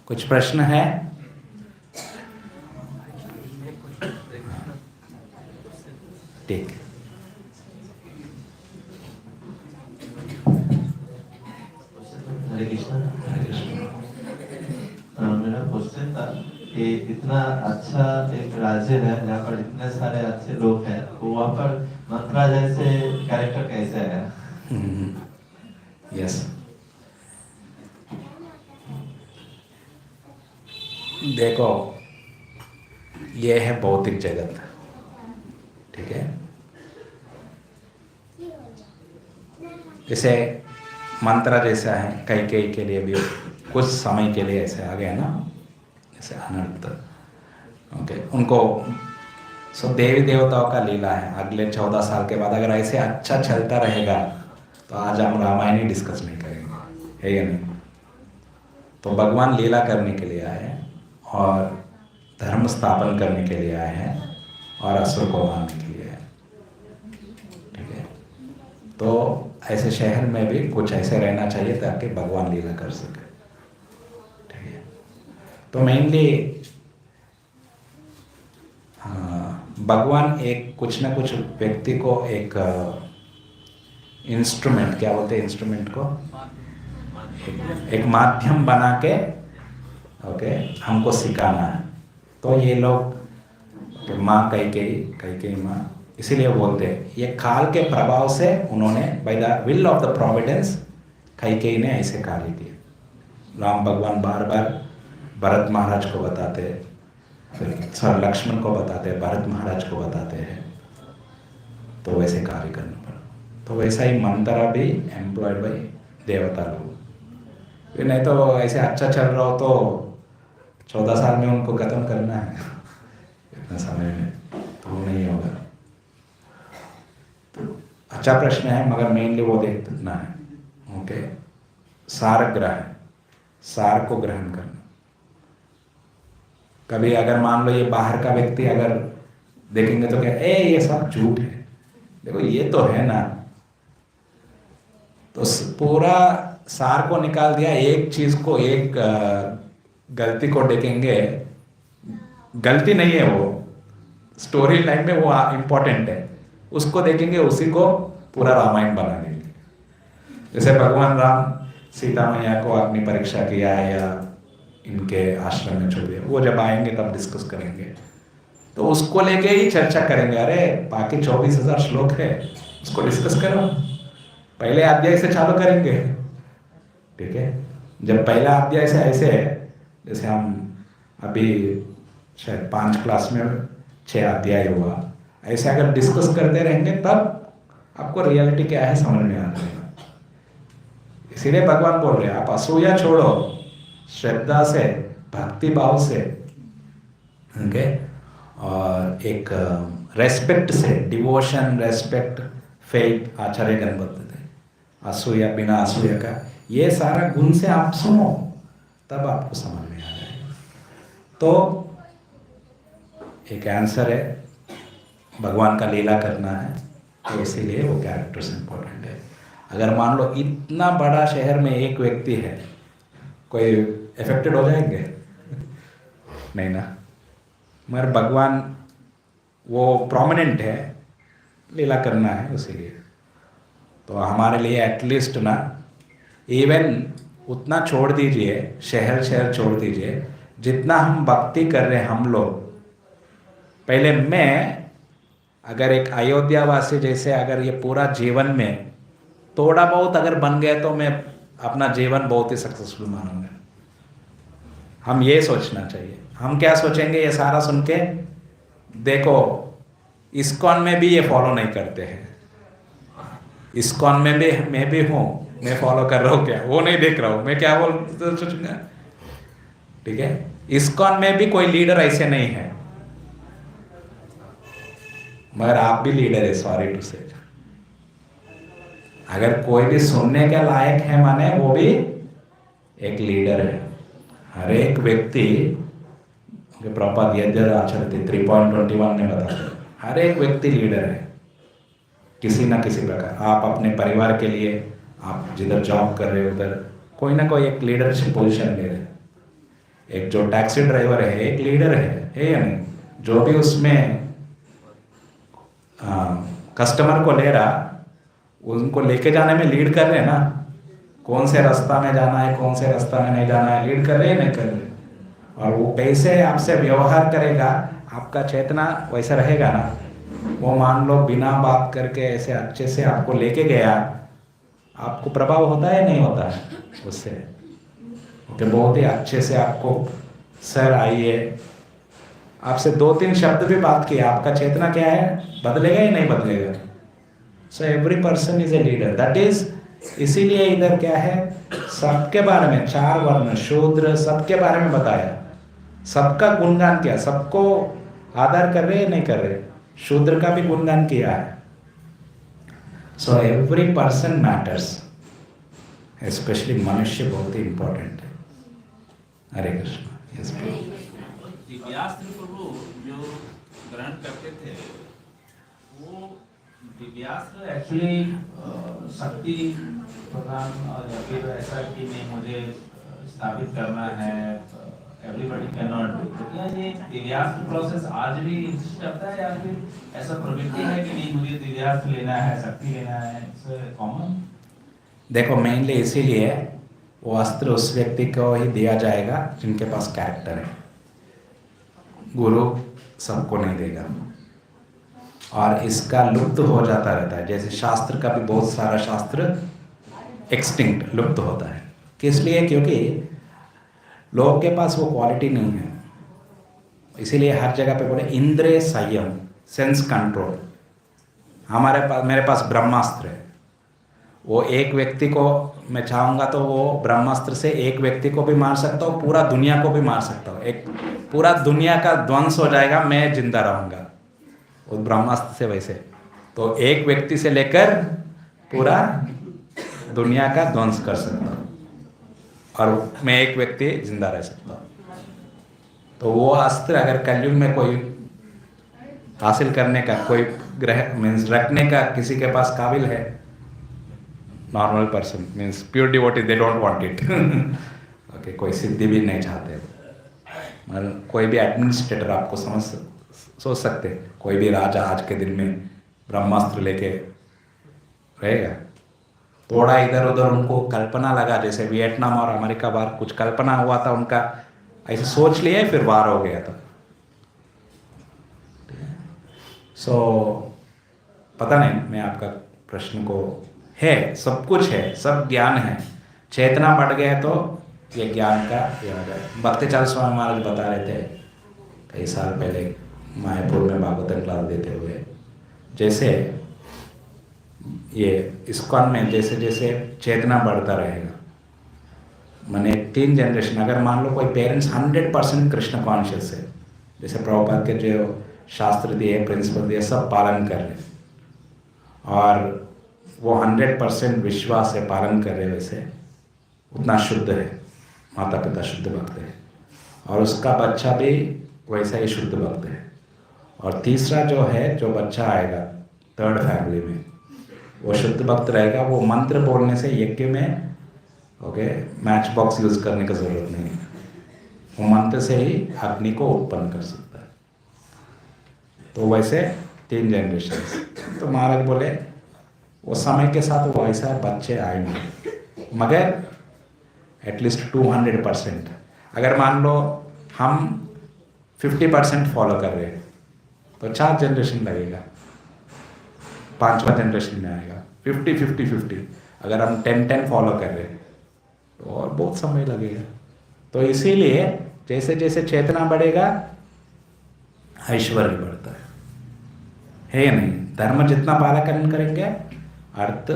कुछ प्रश्न है? ठीक। हरे कृष्णा। मेरा क्वेश्चन था कि इतना अच्छा एक राज्य है जहाँ पर इतने सारे अच्छे लोग हैं, तो वहाँ पर मंत्रा जैसे कैरेक्टर कैसे है? यस, देखो ये है भौतिक जगत, ठीक है। जैसे मंत्र जैसा है, कई के लिए भी कुछ समय के लिए ऐसे आ गया ना, जैसे अनंत, ओके। उनको सो देवी देवताओं का लीला है। अगले 14 साल के बाद अगर ऐसे अच्छा चलता रहेगा तो आज हम रामायण ही डिस्कस नहीं करेंगे, है या नहीं। तो भगवान लीला करने के लिए आए हैं और धर्म स्थापन करने के लिए आए हैं और असुर को मारने के लिए आए, ठीक है। तो ऐसे शहर में भी कुछ ऐसे रहना चाहिए ताकि भगवान लीला कर सके, ठीक है। तो मेनली भगवान एक कुछ ना कुछ व्यक्ति को एक इंस्ट्रूमेंट, क्या बोलते हैं इंस्ट्रूमेंट को, एक माध्यम बना के, ओके, हमको सिखाना है। तो ये लोग माँ कई माँ इसीलिए बोलते हैं, ये काल के प्रभाव से उन्होंने by the will of the Providence कई ने ऐसे कार्य किए। राम भगवान बार बार भरत महाराज को बताते हैं, फिर लक्ष्मण को बताते हैं, भरत महाराज को बताते हैं, तो वैसे कार्य करना पड़ा। तो वैसा ही मंत्रा भी एम्प्लॉयड बाई देवता लोग। फिर नहीं तो ऐसे अच्छा चल रहा हो तो 14 साल में उनको खत्म करना है इतना समय में, तो वो नहीं होगा। तो अच्छा प्रश्न है, मगर मेनली वो देखना है। ओके, सार ग्रहण, सार को ग्रहण करना। कभी अगर मान लो ये बाहर का व्यक्ति अगर देखेंगे तो क्या, ये सब झूठ है, देखो ये तो है ना, तो पूरा सार को निकाल दिया, एक चीज को, एक गलती को देखेंगे, गलती नहीं है वो, स्टोरी लाइन में वो इंपॉर्टेंट है, उसको देखेंगे, उसी को पूरा रामायण बना देंगे। जैसे भगवान राम सीता मैया को अग्नि परीक्षा किया या इनके आश्रम में छोड़ दिया, वो जब आएंगे तब डिस्कस करेंगे, तो उसको लेके ही चर्चा करेंगे। अरे बाकी 24,000 श्लोक है, उसको डिस्कस करो, पहले अध्याय से चालू करेंगे। ठीक है, जब पहला अध्याय से ऐसे है, जैसे हम अभी शायद 5 क्लास में 6 अध्याय हुआ, ऐसे अगर डिस्कस करते रहेंगे तब आपको रियलिटी क्या है समझ में आ जाएगा। इसीलिए भगवान बोल रहे हैं आप असूया छोड़ो, श्रद्धा से, भक्ति भाव से, ओके, और एक रेस्पेक्ट से, डिवोशन, रेस्पेक्ट, फेथ, आचार्य गणपति थे, असूया, बिना असूया का, ये सारा गुण से आप सुनो, तब आपको समझ में आ जाएगा। तो एक आंसर है, भगवान का लीला करना है, तो इसीलिए वो कैरेक्टर्स इंपॉर्टेंट है। अगर मान लो इतना बड़ा शहर में एक व्यक्ति है, कोई इफेक्टेड हो जाएंगे? नहीं ना, मगर भगवान वो प्रोमिनेंट है, लीला करना है, उसीलिए तो हमारे लिए एटलीस्ट ना, इवन उतना छोड़ दीजिए, शहर शहर छोड़ दीजिए, जितना हम भक्ति कर रहे हैं हम लोग। पहले मैं अगर एक अयोध्या वासी जैसे अगर ये पूरा जीवन में थोड़ा बहुत अगर बन गया तो मैं अपना जीवन बहुत ही सक्सेसफुल मानूंगा। हम ये सोचना चाहिए। हम क्या सोचेंगे ये सारा सुन के, देखो इस्कॉन में भी ये फॉलो नहीं करते हैं, इस्कॉन में भी मैं भी हूँ, मैं फॉलो कर रहा हूँ क्या, वो नहीं देख रहा हूँ, मैं क्या बोल तो सोचूंगा। ठीक है, इस्कॉन में भी कोई लीडर ऐसे नहीं है, मगर आप भी लीडर है, सॉरी टू से। अगर कोई भी सुनने के लायक है माने वो भी एक लीडर है। हर एक व्यक्ति, प्रभुपाद यज्ञ आचरते 3.21 में बताते हैं, हर एक व्यक्ति लीडर है किसी ना किसी प्रकार। आप अपने परिवार के लिए, आप जिधर जॉब कर रहे हो उधर कोई ना कोई एक लीडरशिप पोजीशन ले रहे हैं। एक जो टैक्सी ड्राइवर है एक लीडर है या नहीं? जो भी उसमें कस्टमर को ले रहा, उनको लेके जाने में लीड कर रहे हैं ना, कौन से रास्ता में जाना है, कौन से रास्ता में नहीं जाना है, लीड कर रहे हैं नहीं कर रहे। और वो कैसे आपसे व्यवहार करेगा, आपका चेतना वैसा रहेगा ना। वो मान लो बिना बात करके ऐसे अच्छे से आपको लेके गया, आपको प्रभाव होता है नहीं होता है उससे? ओके, बहुत ही अच्छे से आपको सर आइए, आपसे 2-3 शब्द भी बात किया, आपका चेतना क्या है, बदलेगा या नहीं बदलेगा? So every person is a leader, that is. इसीलिए इधर क्या है, सबके बारे में 4 वर्ण, शूद्र, सबके बारे में बताया, सबका गुणगान किया, सबको आदर कर रहे हैं नहीं कर रहे, शूद्र का भी गुणगान किया है। So every person matters, specially मनुष्य बहुत ही इंपॉर्टेंट है। हरे कृष्ण। यस दिव्यास्त्र प्रभु जो ग्रहण करते थे, वो दिव्यास्त्र एक्चुअली शक्ति प्रदान, और या फिर ऐसा कि नहीं मुझे स्थापित करना है, एवरीबॉडी कैन नॉट डू। तो क्या ये दिव्यास्त्र प्रोसेस आज भी एग्जिस्ट करता है, या फिर ऐसा प्रवृत्ति है कि नहीं मुझे दिव्यास्त्र लेना है, शक्ति लेना है, इट्स कॉमन? देखो, मेनली इसीलिए वो अस्त्र उस व्यक्ति को ही दिया जाएगा जिनके पास कैरेक्टर है। गुरु सबको नहीं देगा, और इसका लुप्त हो जाता रहता है। जैसे शास्त्र का भी बहुत सारा शास्त्र एक्सटिंक्ट, लुप्त होता है। किस लिए? क्योंकि लोगों के पास वो क्वालिटी नहीं है। इसीलिए हर जगह पे बोले इंद्रिय संयम, सेंस कंट्रोल। हमारे पास, मेरे पास ब्रह्मास्त्र है, वो एक व्यक्ति को मैं चाहूँगा तो वो ब्रह्मास्त्र से एक व्यक्ति को भी मार सकता हूँ, पूरा दुनिया को भी मार सकता हूँ। एक पूरा दुनिया का ध्वंस हो जाएगा, मैं जिंदा रहूँगा। उस ब्रह्मास्त्र से वैसे। तो एक व्यक्ति से लेकर पूरा दुनिया का ध्वंस कर सकता हूँ और मैं एक व्यक्ति जिंदा रह सकता हूँ। तो वो अस्त्र अगर कलयुग में कोई हासिल करने का, कोई ग्रह मीन्स रखने का किसी के पास काबिल है, normal person means pure devotee they don't want it. Okay, कोई सिद्धि भी नहीं चाहते। मतलब कोई भी एडमिनिस्ट्रेटर आपको सोच सकते हैं, कोई भी राजा आज के दिन में ब्रह्मास्त्र लेके रहेगा। थोड़ा इधर उधर उनको कल्पना लगा, जैसे वियतनाम और अमेरिका वार कुछ कल्पना हुआ था उनका, ऐसे सोच लिए फिर वार हो गया था। सो पता नहीं, मैं आपका प्रश्न को है, सब कुछ है, सब ज्ञान है, चेतना बढ़ गया तो ये ज्ञान का ये हो गया। भक्तिचार्य स्वामी महाराज बता रहे थे कई साल पहले मायापुर में भागवतन क्लास देते हुए, जैसे ये इस्कॉन में जैसे जैसे चेतना बढ़ता रहेगा, मैंने 3 जनरेशन, अगर मान लो कोई पेरेंट्स 100% कृष्ण कॉन्शियस है, जैसे प्रभुपाद के जो शास्त्र दिए, प्रिंसिपल दिए, सब पालन कर रहे और वो 100% विश्वास से पालन कर रहे, वैसे उतना शुद्ध है, माता पिता शुद्ध भक्त है और उसका बच्चा भी वैसा ही शुद्ध भक्त है। और तीसरा जो है, जो बच्चा आएगा 3rd फैमिली में, वो शुद्ध भक्त रहेगा। वो मंत्र बोलने से यज्ञ में ओके मैच बॉक्स यूज करने की जरूरत नहीं है, वो मंत्र से ही अग्नि को उत्पन्न कर सकता है। तो वैसे 3 जनरेशन। तो महाराज बोले वो समय के साथ वो ऐसा बच्चे आएंगे, मगर एटलीस्ट 200%। अगर मान लो हम 50% फॉलो कर रहे हैं तो 4 जनरेशन लगेगा, 5वां जनरेशन में आएगा 50-50-50। अगर हम 10-10 फॉलो कर रहे हैं तो और बहुत समय लगेगा। तो इसीलिए जैसे जैसे चेतना बढ़ेगा ऐश्वर्य बढ़ता है या नहीं? धर्म जितना पालन करेंगे अर्थ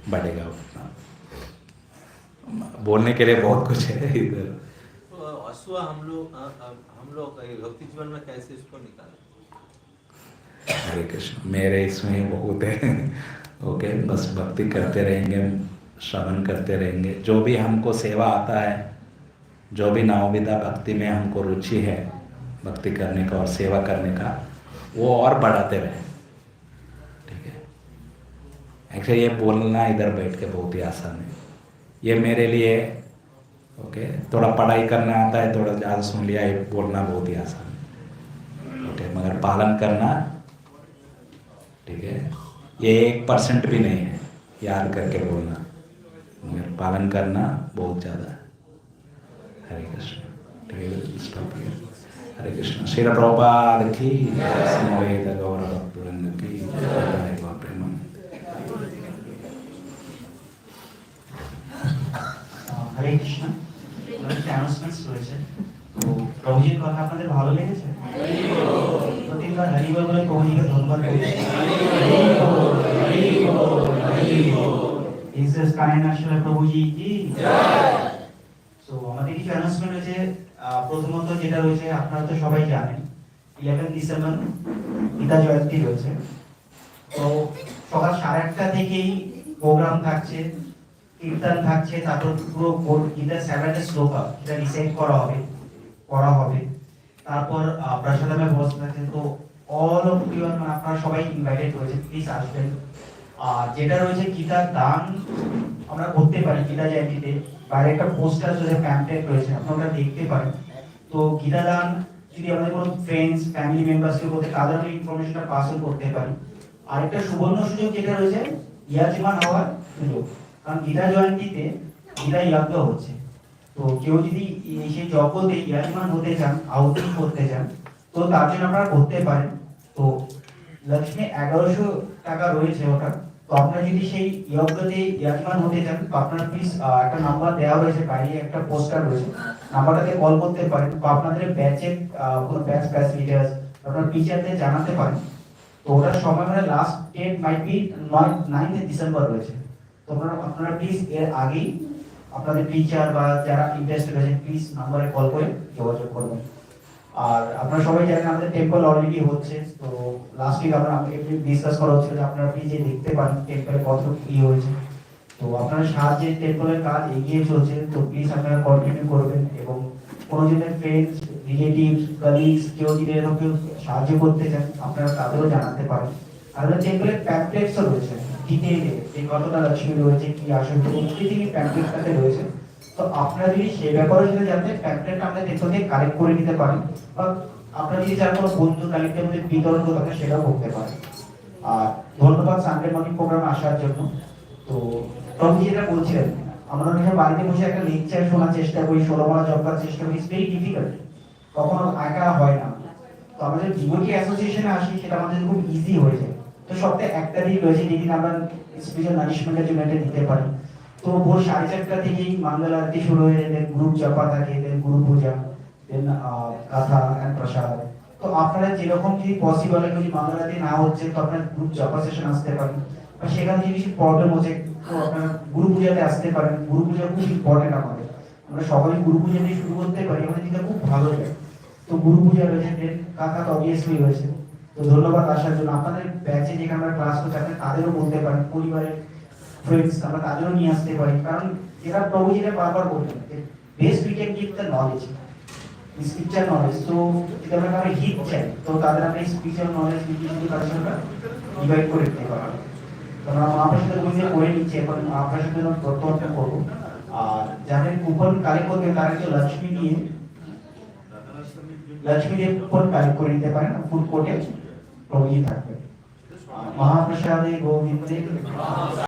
बढ़ेगा उतना। बोलने के लिए बहुत कुछ है इधर। तो अश्व हम लोग भक्ति जीवन में कैसे इसको निकालें? हरे कृष्ण, मेरे इसमें बहुत है। ओके, बस भक्ति करते रहेंगे, श्रवण करते रहेंगे, जो भी हमको सेवा आता है, जो भी नवविधा भक्ति में हमको रुचि है भक्ति करने का और सेवा करने का, वो और बढ़ाते रहे। ठीक है, एक्चुअली ये बोलना इधर बैठ के बहुत ही आसान है, ये मेरे लिए ओके थोड़ा पढ़ाई करना आता है, थोड़ा ज़्यादा सुन लिया, ये बोलना बहुत ही आसान है। ओके, मगर पालन करना, ठीक है, ये 1% भी नहीं है याद करके बोलना, मगर पालन करना बहुत ज़्यादा है। हरे कृष्ण। ठीक है, स्टॉप हियर। हरे कृष्ण। श्री प्रभुपाद की, समवेत गौर भक्तवृंद की जय। হরে কৃষ্ণ। অ্যানাউন্সমেন্টস রয়েছে, তো প্রভুজির কথা আপনাদের ভালো লেগেছে? প্রতিবার হরি বল বলে প্রভুজিকে ধন্যবাদ করছি। ইনসেস কাইন্ড আসলে প্রভুজি কি জয়। সো আমাদের কিছু অ্যানাউন্সমেন্ট রয়েছে। প্রথমত যেটা রয়েছে আপনারা তো সবাই জানেন 11 ডিসেম্বর গীতা জয়ন্তী রয়েছে। তো সকাল 8:30 থেকেই প্রোগ্রাম থাকছে, কীর্তন থাকছে, তারপর পুরো গীতা 7 শ্লোক এটা রিসাইট করা হবে। তারপর প্রসাদামে ব্যবস্থা আছে। তো অল অফ ইউ আপনারা সবাই ইনভাইটেড রয়েছে, প্লিজ আসবেন। আর যেটা রয়েছে গীতার দান আমরা করতে পারি গীতা জয়ন্তীতে, বাইরে একটা পোস্টার রয়েছে, প্যাম্পলেট রয়েছে, আপনারা দেখতে পারেন। তো গীতা দান যদি আমাদের কোনো ফ্রেন্ডস ফ্যামিলি মেম্বার্সকে বলতে, তাদের আমি ইনফরমেশনটা পাস করতে পারি। আরেকটা সুবর্ণ সুযোগ যেটা রয়েছে ইয়াজমান হওয়ার সুযোগ, কারণ গীতা জয়ন্তীতে গীতা যজ্ঞ হচ্ছে। তো কেউ যদি সেই যজ্ঞতে ইয়াজমান হতে চান, আহুতি করতে চান, তো তার জন্য আপনারা করতে পারেন। তো লক্ষ্মী 1100 টাকা রয়েছে ওটা। তো আপনারা যদি সেই যজ্ঞতে ইয়াজমান হতে চান, তো আপনারা প্লিজ একটা নাম্বার দেওয়া রয়েছে, বাইরে একটা পোস্টার রয়েছে, নাম্বারটাতে কল করতে পারেন। তো আপনাদের ব্যাচের কোনো ব্যাচ ফ্যাসিলিটিস আপনারা টিচারদের জানাতে পারেন। তো ওটার সময় মানে last date might be 9 December রয়েছে। তো আপনারা প্লিজ এর আগেই আপনাদের টিচার বা যারা ইন্টারেস্টেড আছেন প্লিজ নম্বরে কল করে যোগাযোগ করবেন। আর আপনারা সবাই জানেন আমাদের টেম্পল অলরেডি হচ্ছে। তো লাস্ট উইক আমরা একটু ডিসকাস করা হচ্ছিল যে আপনারা প্লিজ দেখতে পারেন টেম্পলে কত কি হয়েছে। তো আপনার সাহায্যে টেম্পলের কাজ এগিয়ে চলছে, তো প্লিজ আপনারা কন্টিনিউ করবেন। এবং কোনো জনের ফ্রেন্ডস, রিলেটিভস, কলিগস কেউ যদি এরকম কেউ সাহায্য করতে চান আপনারা তাদেরও জানাতে পারেন। আর টেম্পলের প্যাম্পলেটসও রয়েছে ডিটেইলে, এই কতটা লক্ষ্মী রয়েছে, কি আসলে প্রতিটি প্যাম্পলেটটাতে রয়েছে। তো আপনারা যদি সেই ব্যাপারে যদি জানতে প্যাম্পলেটটা আমাদের টেম্পল থেকে কালেক্ট করে নিতে পারেন, বা আপনারা যদি চান কোনো বন্ধু কালেক্টের মধ্যে বিতরণ করতে সেটাও করতে পারেন। আর ধন্যবাদ সানডে মর্নিং প্রোগ্রামে আসার জন্য। তো প্রভু যেটা বলছিলেন, আমরা যখন বাড়িতে বসে একটা লেকচার শোনার চেষ্টা করি, ষোলমালা জপ করার চেষ্টা করি, ইটস ভেরি ডিফিকাল্ট, কখনো একা হয় না। তো আমাদের ডিভোটি অ্যাসোসিয়েশনে আসি, সেটা আমাদের খুব ইজি হয়ে যায়। তো সপ্তাহে একটা দিন রয়েছে যেদিন আমরা স্পেশাল নারিশমেন্টের জন্য এটা দিতে পারি। তো ভোর 4:30 থেকেই মঙ্গল আরতি শুরু হয়ে যায়, গ্রুপ জপা থাকে, দেন গুরু পূজা, দেন কথা এন্ড প্রসাদ। তো আপনারা যেরকম যদি পসিবল হয়, যদি মঙ্গল আরতি না হচ্ছে তো আপনারা গ্রুপ জপা সেশন আসতে পারেন, বা সেখানে যদি কিছু প্রবলেম হচ্ছে তো আপনারা গুরু পূজাতে আসতে পারেন। গুরু পূজা খুব ইম্পর্টেন্ট আমাদের, আমরা সবাই গুরু পূজা দিয়ে শুরু করতে পারি, আমাদের দিনটা খুব ভালো যায়। তো গুরু পূজা রয়েছে, দেন কাকা তো অবভিয়াসলি রয়েছে। তো ধন্যবাদ আসার জন্য। আপনাদের ব্যাচে যেখানে আমরা ক্লাস করছি আপনি তাদেরও বলতে পারেন, পরিবারের ফ্রেন্ডস আমরা তাদেরও নিয়ে আসতে পারি। কারণ এরা প্রভু যেটা বারবার বলতেন, best we can give the knowledge, spiritual knowledge. তো যদি আমরা কারো হিট চাই তো তাদের আমরা স্পিরিচুয়াল নলেজ বিভিন্ন কাজে আমরা ডিভাইড করে দিতে পারি। তো আমরা আপনার সাথে বুঝে করে নিচ্ছি, এখন আপনার সাথে প্রত্যক্ষ করবো। আর যাদের কুপন কালেক্ট করবে তারা একটু লক্ষ্মী দিয়ে কুপন কালেক্ট করে নিতে পারেন, ফুড কোর্টে প্রভুজি থাকবে। মহাপ্রসাদে গোবিন্দে